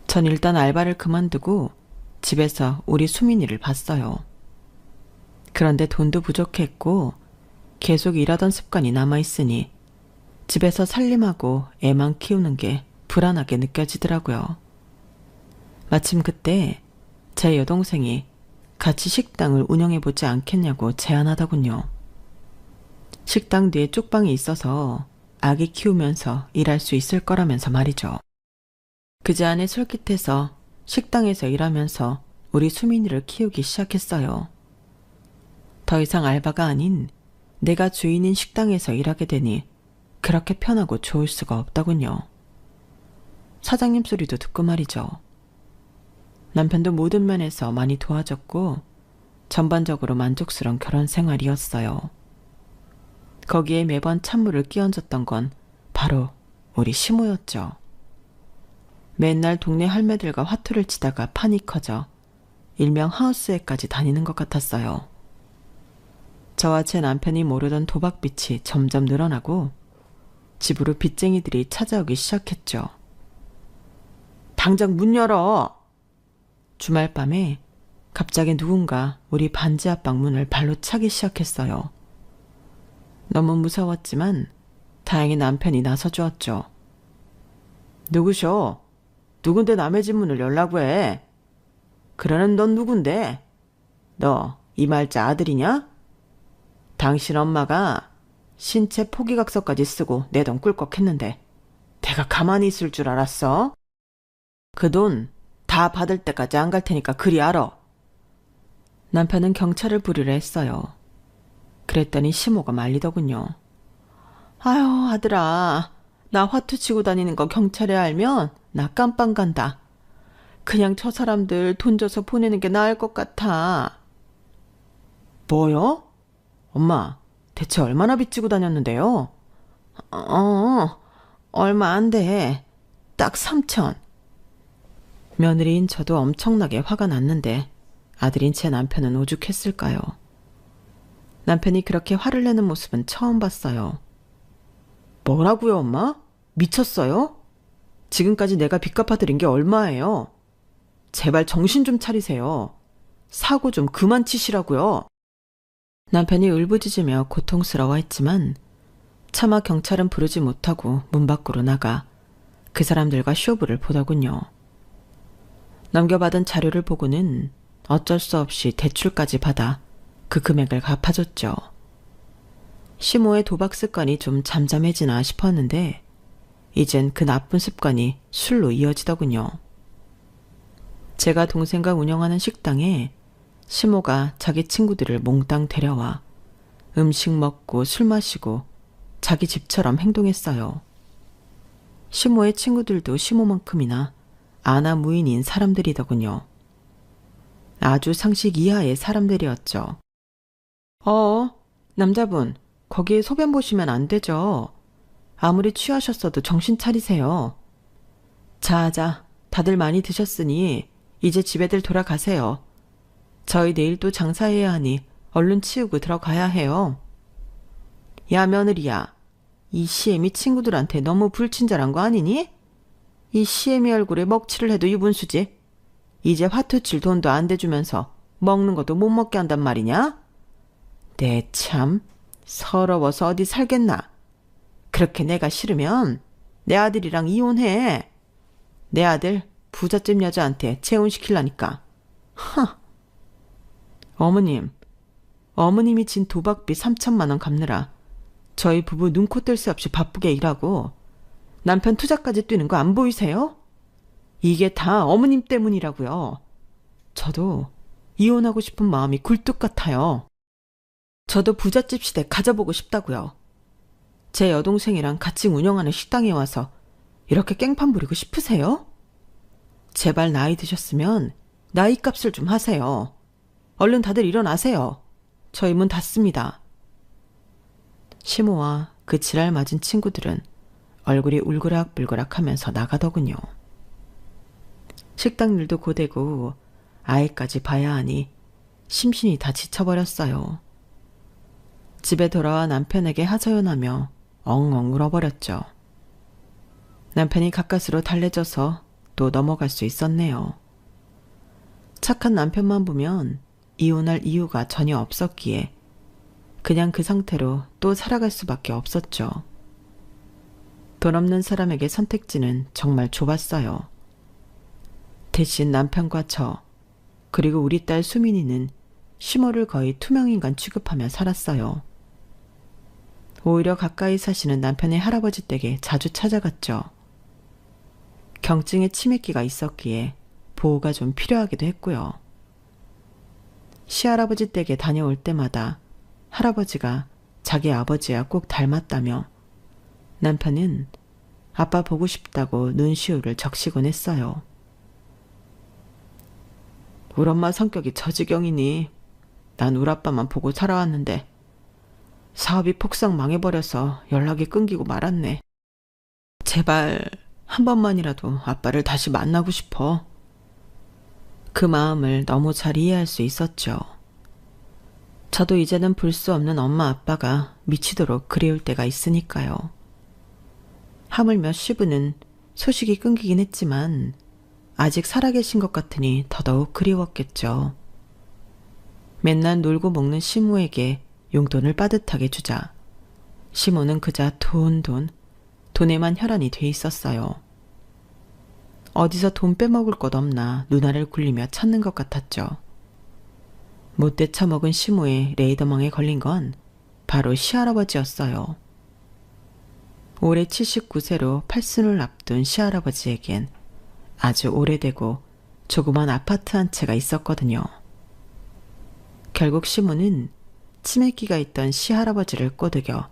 전 일단 알바를 그만두고 집에서 우리 수민이를 봤어요. 그런데 돈도 부족했고 계속 일하던 습관이 남아있으니 집에서 살림하고 애만 키우는 게 불안하게 느껴지더라고요. 마침 그때 제 여동생이 같이 식당을 운영해보지 않겠냐고 제안하더군요. 식당 뒤에 쪽방이 있어서 아기 키우면서 일할 수 있을 거라면서 말이죠. 그제 안에 솔깃해서 식당에서 일하면서 우리 수민이를 키우기 시작했어요. 더 이상 알바가 아닌 내가 주인인 식당에서 일하게 되니 그렇게 편하고 좋을 수가 없더군요. 사장님 소리도 듣고 말이죠. 남편도 모든 면에서 많이 도와줬고 전반적으로 만족스러운 결혼 생활이었어요. 거기에 매번 찬물을 끼얹었던 건 바로 우리 시모였죠. 맨날 동네 할매들과 화투를 치다가 판이 커져 일명 하우스에까지 다니는 것 같았어요. 저와 제 남편이 모르던 도박빚이 점점 늘어나고 집으로 빚쟁이들이 찾아오기 시작했죠. 당장 문 열어! 주말 밤에 갑자기 누군가 우리 반지 앞방 문을 발로 차기 시작했어요. 너무 무서웠지만 다행히 남편이 나서주었죠. 누구셔? 누군데 남의 집 문을 열라고 해? 그러는 넌 누군데? 너 이말자 아들이냐? 당신 엄마가 신체 포기각서까지 쓰고 내 돈 꿀꺽했는데 내가 가만히 있을 줄 알았어? 그 돈 다 받을 때까지 안 갈 테니까 그리 알아. 남편은 경찰을 부르려 했어요. 그랬더니 시모가 말리더군요. 아유 아들아, 나 화투 치고 다니는 거 경찰에 알면 나 깜빵 간다. 그냥 저 사람들 돈 줘서 보내는 게 나을 것 같아. 뭐요? 엄마, 대체 얼마나 빚지고 다녔는데요? 얼마 안 돼. 딱 3천. 며느리인 저도 엄청나게 화가 났는데 아들인 제 남편은 오죽했을까요? 남편이 그렇게 화를 내는 모습은 처음 봤어요. 뭐라고요, 엄마? 미쳤어요? 지금까지 내가 빚 갚아드린 게 얼마예요? 제발 정신 좀 차리세요. 사고 좀 그만 치시라고요. 남편이 울부짖으며 고통스러워했지만 차마 경찰은 부르지 못하고 문 밖으로 나가 그 사람들과 쇼부를 보더군요. 넘겨받은 자료를 보고는 어쩔 수 없이 대출까지 받아 그 금액을 갚아줬죠. 시모의 도박 습관이 좀 잠잠해지나 싶었는데 이젠 그 나쁜 습관이 술로 이어지더군요. 제가 동생과 운영하는 식당에 시모가 자기 친구들을 몽땅 데려와 음식 먹고 술 마시고 자기 집처럼 행동했어요. 시모의 친구들도 시모만큼이나 아나무인인 사람들이더군요. 아주 상식 이하의 사람들이었죠. 남자분, 거기에 소변 보시면 안 되죠. 아무리 취하셨어도 정신 차리세요. 자, 다들 많이 드셨으니 이제 집에들 돌아가세요. 저희 내일 또 장사해야 하니 얼른 치우고 들어가야 해요. 야 며느리야, 이 시애미 친구들한테 너무 불친절한 거 아니니? 이 시애미 얼굴에 먹칠을 해도 유분수지. 이제 화투 칠 돈도 안 대주면서 먹는 것도 못 먹게 한단 말이냐? 내 참 서러워서 어디 살겠나. 그렇게 내가 싫으면 내 아들이랑 이혼해. 내 아들 부잣집 여자한테 재혼시키려니까. 어머님이 진 도박비 3천만 원 갚느라 저희 부부 눈코 뜰 새 없이 바쁘게 일하고 남편 투자까지 뛰는 거 안 보이세요? 이게 다 어머님 때문이라고요. 저도 이혼하고 싶은 마음이 굴뚝 같아요. 저도 부잣집 시대 가져보고 싶다고요. 제 여동생이랑 같이 운영하는 식당에 와서 이렇게 깽판 부리고 싶으세요? 제발 나이 드셨으면 나이 값을 좀 하세요. 얼른 다들 일어나세요. 저희 문 닫습니다. 시모와 그 지랄 맞은 친구들은 얼굴이 울그락불그락 하면서 나가더군요. 식당 일도 고되고 아이까지 봐야 하니 심신이 다 지쳐버렸어요. 집에 돌아와 남편에게 하소연하며 엉엉 울어버렸죠. 남편이 가까스로 달래줘서 또 넘어갈 수 있었네요. 착한 남편만 보면 이혼할 이유가 전혀 없었기에 그냥 그 상태로 또 살아갈 수밖에 없었죠. 돈 없는 사람에게 선택지는 정말 좁았어요. 대신 남편과 저, 그리고 우리 딸 수민이는 시모를 거의 투명인간 취급하며 살았어요. 오히려 가까이 사시는 남편의 할아버지 댁에 자주 찾아갔죠. 경증에 치매기가 있었기에 보호가 좀 필요하기도 했고요. 시할아버지 댁에 다녀올 때마다 할아버지가 자기 아버지와 꼭 닮았다며 남편은 아빠 보고 싶다고 눈시울을 적시곤 했어요. 우리 엄마 성격이 저 지경이니 난 우리 아빠만 보고 살아왔는데 사업이 폭삭 망해버려서 연락이 끊기고 말았네. 제발 한 번만이라도 아빠를 다시 만나고 싶어. 그 마음을 너무 잘 이해할 수 있었죠. 저도 이제는 볼 수 없는 엄마 아빠가 미치도록 그리울 때가 있으니까요. 하물며 시부는 소식이 끊기긴 했지만 아직 살아계신 것 같으니 더더욱 그리웠겠죠. 맨날 놀고 먹는 시모에게 용돈을 빠듯하게 주자 시모는 그저 돈에만 혈안이 돼 있었어요. 어디서 돈 빼먹을 것 없나 눈알을 굴리며 찾는 것 같았죠. 못돼 처먹은 시모의 레이더망에 걸린 건 바로 시할아버지였어요. 올해 79세로 팔순을 앞둔 시할아버지에겐 아주 오래되고 조그만 아파트 한 채가 있었거든요. 결국 시모는 치매기가 있던 시할아버지를 꼬드겨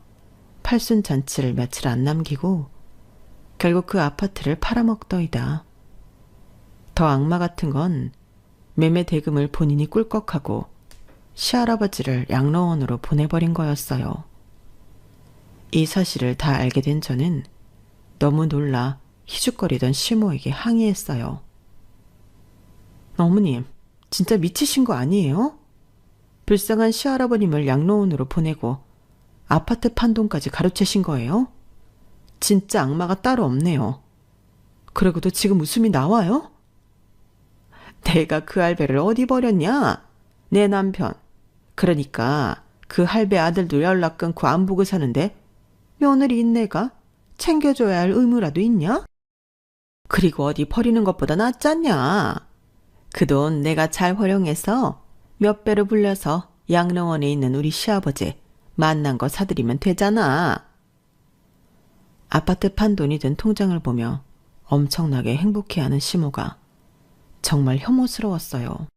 팔순 잔치를 며칠 안 남기고 결국 그 아파트를 팔아먹더이다. 더 악마 같은 건 매매 대금을 본인이 꿀꺽하고 시할아버지를 양로원으로 보내버린 거였어요. 이 사실을 다 알게 된 저는 너무 놀라 희죽거리던 시모에게 항의했어요. 어머님, 진짜 미치신 거 아니에요? 불쌍한 시할아버님을 양로원으로 보내고 아파트 판돈까지 가로채신 거예요? 진짜 악마가 따로 없네요. 그러고도 지금 웃음이 나와요? 내가 그 할배를 어디 버렸냐? 내 남편. 그러니까 그 할배 아들도 연락 끊고 안 보고 사는데 며느리인 내가 챙겨줘야 할 의무라도 있냐? 그리고 어디 버리는 것보다 낫잖냐? 그 돈 내가 잘 활용해서 몇 배로 불려서 양로원에 있는 우리 시아버지 만난 거 사드리면 되잖아. 아파트 판돈이 든 통장을 보며 엄청나게 행복해하는 시모가 정말 혐오스러웠어요.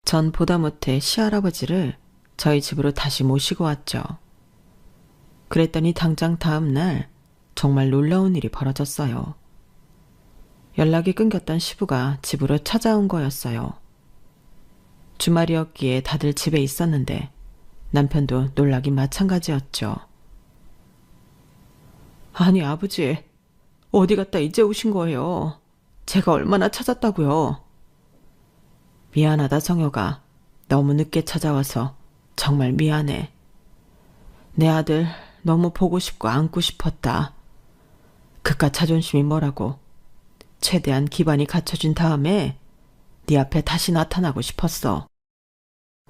전 보다 못해 시할아버지를 저희 집으로 다시 모시고 왔죠. 그랬더니 당장 다음 날 정말 놀라운 일이 벌어졌어요. 연락이 끊겼던 시부가 집으로 찾아온 거였어요. 주말이었기에 다들 집에 있었는데 남편도 놀라긴 마찬가지였죠. 아니 아버지, 어디 갔다 이제 오신 거예요? 제가 얼마나 찾았다고요? 미안하다 성혁아. 너무 늦게 찾아와서 정말 미안해. 내 아들 너무 보고 싶고 안고 싶었다. 그깟 자존심이 뭐라고. 최대한 기반이 갖춰진 다음에 네 앞에 다시 나타나고 싶었어.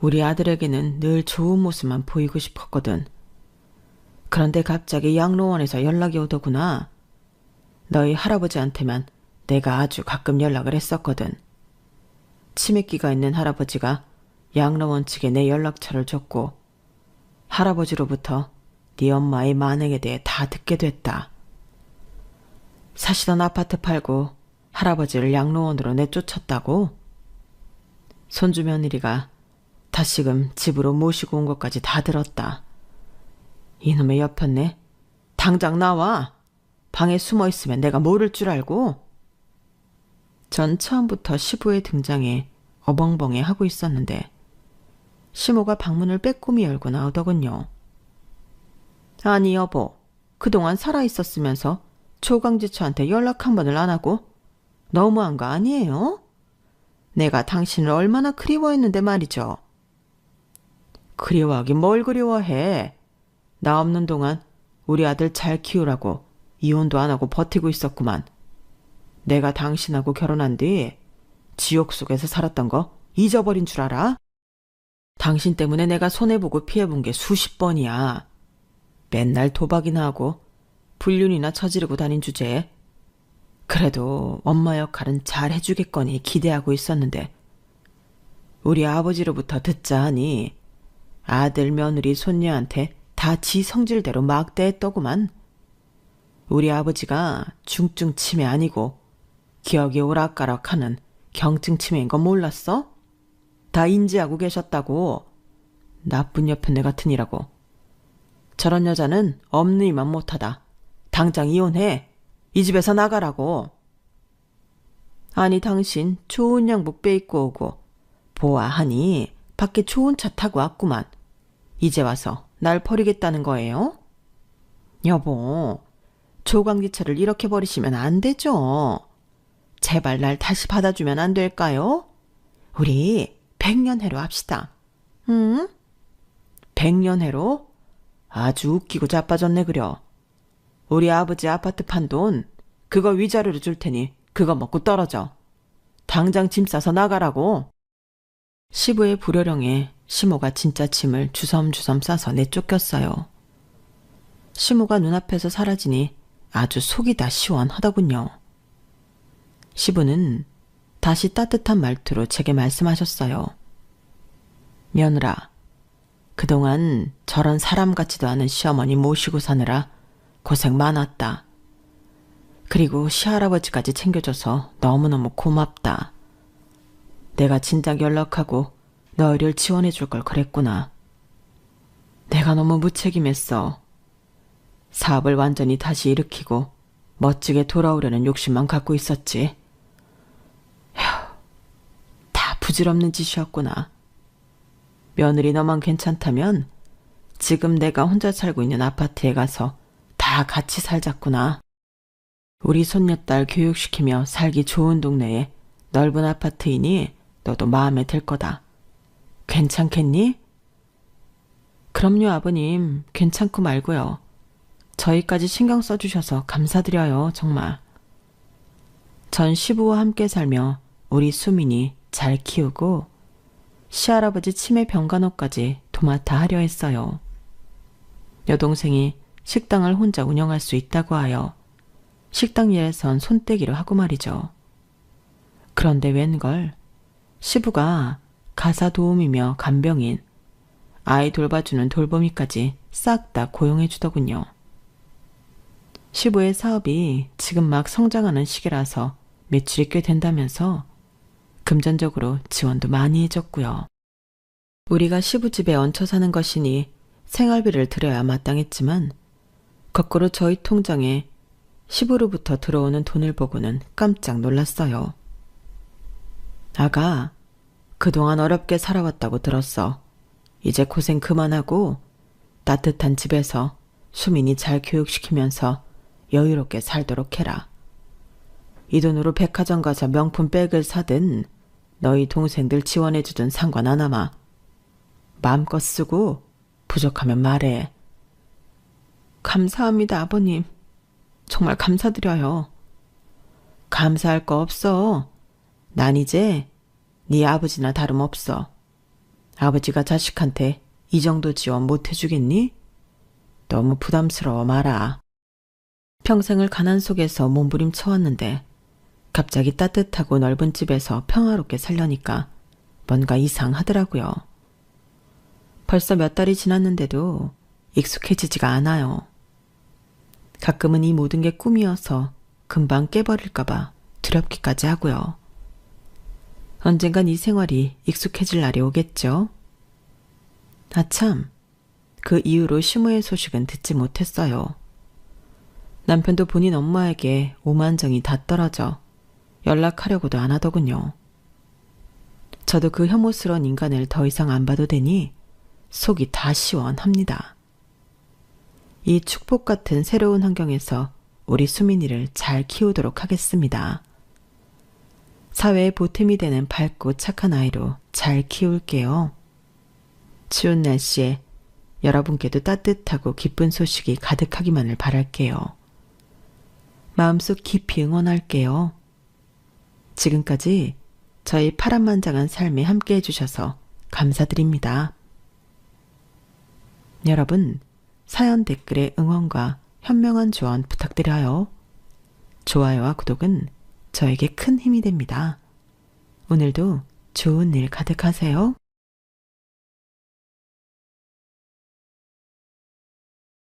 우리 아들에게는 늘 좋은 모습만 보이고 싶었거든. 그런데 갑자기 양로원에서 연락이 오더구나. 너희 할아버지한테만 내가 아주 가끔 연락을 했었거든. 치매기가 있는 할아버지가 양로원 측에 내 연락처를 줬고 할아버지로부터 네 엄마의 만행에 대해 다 듣게 됐다. 사시던 아파트 팔고 할아버지를 양로원으로 내쫓았다고? 손주 며느리가 다시금 집으로 모시고 온 것까지 다 들었다. 이놈의 여편네, 당장 나와. 방에 숨어 있으면 내가 모를 줄 알고. 전 처음부터 시부의 등장에 어벙벙해 하고 있었는데 시모가 방문을 빼꼼히 열고 나오더군요. 아니 여보, 그동안 살아있었으면서 조강지처한테 연락 한 번을 안 하고 너무한 거 아니에요? 내가 당신을 얼마나 그리워했는데 말이죠. 그리워하긴 뭘 그리워해. 나 없는 동안 우리 아들 잘 키우라고 이혼도 안 하고 버티고 있었구만. 내가 당신하고 결혼한 뒤 지옥 속에서 살았던 거 잊어버린 줄 알아? 당신 때문에 내가 손해보고 피해본 게 수십 번이야. 맨날 도박이나 하고 불륜이나 저지르고 다닌 주제에. 그래도 엄마 역할은 잘 해주겠거니 기대하고 있었는데 우리 아버지로부터 듣자 하니 아들, 며느리, 손녀한테 다 지 성질대로 막대했더구만. 우리 아버지가 중증 치매 아니고 기억이 오락가락하는 경증 치매인 건 몰랐어? 다 인지하고 계셨다고. 나쁜 여편네 같으니라고. 저런 여자는 없느니만 못하다. 당장 이혼해. 이 집에서 나가라고. 아니 당신 좋은 양복 빼입고 오고 보아하니 밖에 좋은 차 타고 왔구만. 이제 와서 날 버리겠다는 거예요? 여보, 조광기차를 이렇게 버리시면 안 되죠. 제발 날 다시 받아주면 안 될까요? 우리 100년해로 합시다. 응? 100년해로? 아주 웃기고 자빠졌네 그려. 우리 아버지 아파트 판 돈 그거 위자료로 줄 테니 그거 먹고 떨어져. 당장 짐 싸서 나가라고. 시부의 불효령에 시모가 진짜 짐을 주섬주섬 싸서 내쫓겼어요. 시모가 눈앞에서 사라지니 아주 속이 다 시원하더군요. 시부는 다시 따뜻한 말투로 제게 말씀하셨어요. 며느라, 그동안 저런 사람 같지도 않은 시어머니 모시고 사느라 고생 많았다. 그리고 시할아버지까지 챙겨줘서 너무너무 고맙다. 내가 진작 연락하고 너희를 지원해 줄 걸 그랬구나. 내가 너무 무책임했어. 사업을 완전히 다시 일으키고 멋지게 돌아오려는 욕심만 갖고 있었지. 휴, 다 부질없는 짓이었구나. 며느리 너만 괜찮다면 지금 내가 혼자 살고 있는 아파트에 가서 다 같이 살자꾸나. 우리 손녀딸 교육시키며 살기 좋은 동네에 넓은 아파트이니 너도 마음에 들 거다. 괜찮겠니? 그럼요, 아버님. 괜찮고 말고요. 저희까지 신경 써주셔서 감사드려요, 정말. 전 시부와 함께 살며 우리 수민이 잘 키우고 시할아버지 치매 병간호까지 도맡아 하려 했어요. 여동생이 식당을 혼자 운영할 수 있다고 하여 식당 일에선 손떼기로 하고 말이죠. 그런데 웬걸 시부가 가사 도우미며 간병인, 아이 돌봐주는 돌보미까지 싹 다 고용해 주더군요. 시부의 사업이 지금 막 성장하는 시기라서 매출이 꽤 된다면서 금전적으로 지원도 많이 해줬고요. 우리가 시부집에 얹혀 사는 것이니 생활비를 들여야 마땅했지만 거꾸로 저희 통장에 시부로부터 들어오는 돈을 보고는 깜짝 놀랐어요. 아가, 그동안 어렵게 살아왔다고 들었어. 이제 고생 그만하고 따뜻한 집에서 수민이 잘 교육시키면서 여유롭게 살도록 해라. 이 돈으로 백화점 가서 명품 백을 사든 너희 동생들 지원해주든 상관 안 하마. 마음껏 쓰고 부족하면 말해. 감사합니다, 아버님. 정말 감사드려요. 감사할 거 없어. 난 이제 네 아버지나 다름없어. 아버지가 자식한테 이 정도 지원 못 해주겠니? 너무 부담스러워 마라. 평생을 가난 속에서 몸부림쳐왔는데 갑자기 따뜻하고 넓은 집에서 평화롭게 살려니까 뭔가 이상하더라고요. 벌써 몇 달이 지났는데도 익숙해지지가 않아요. 가끔은 이 모든 게 꿈이어서 금방 깨버릴까봐 두렵기까지 하고요. 언젠간 이 생활이 익숙해질 날이 오겠죠. 아참, 그 이후로 시모의 소식은 듣지 못했어요. 남편도 본인 엄마에게 오만정이 다 떨어져 연락하려고도 안 하더군요. 저도 그 혐오스러운 인간을 더 이상 안 봐도 되니 속이 다 시원합니다. 이 축복 같은 새로운 환경에서 우리 수민이를 잘 키우도록 하겠습니다. 사회에 보탬이 되는 밝고 착한 아이로 잘 키울게요. 추운 날씨에 여러분께도 따뜻하고 기쁜 소식이 가득하기만을 바랄게요. 마음속 깊이 응원할게요. 지금까지 저희 파란만장한 삶에 함께 해주셔서 감사드립니다. 여러분, 사연 댓글에 응원과 현명한 조언 부탁드려요. 좋아요와 구독은 저에게 큰 힘이 됩니다. 오늘도 좋은 일 가득하세요.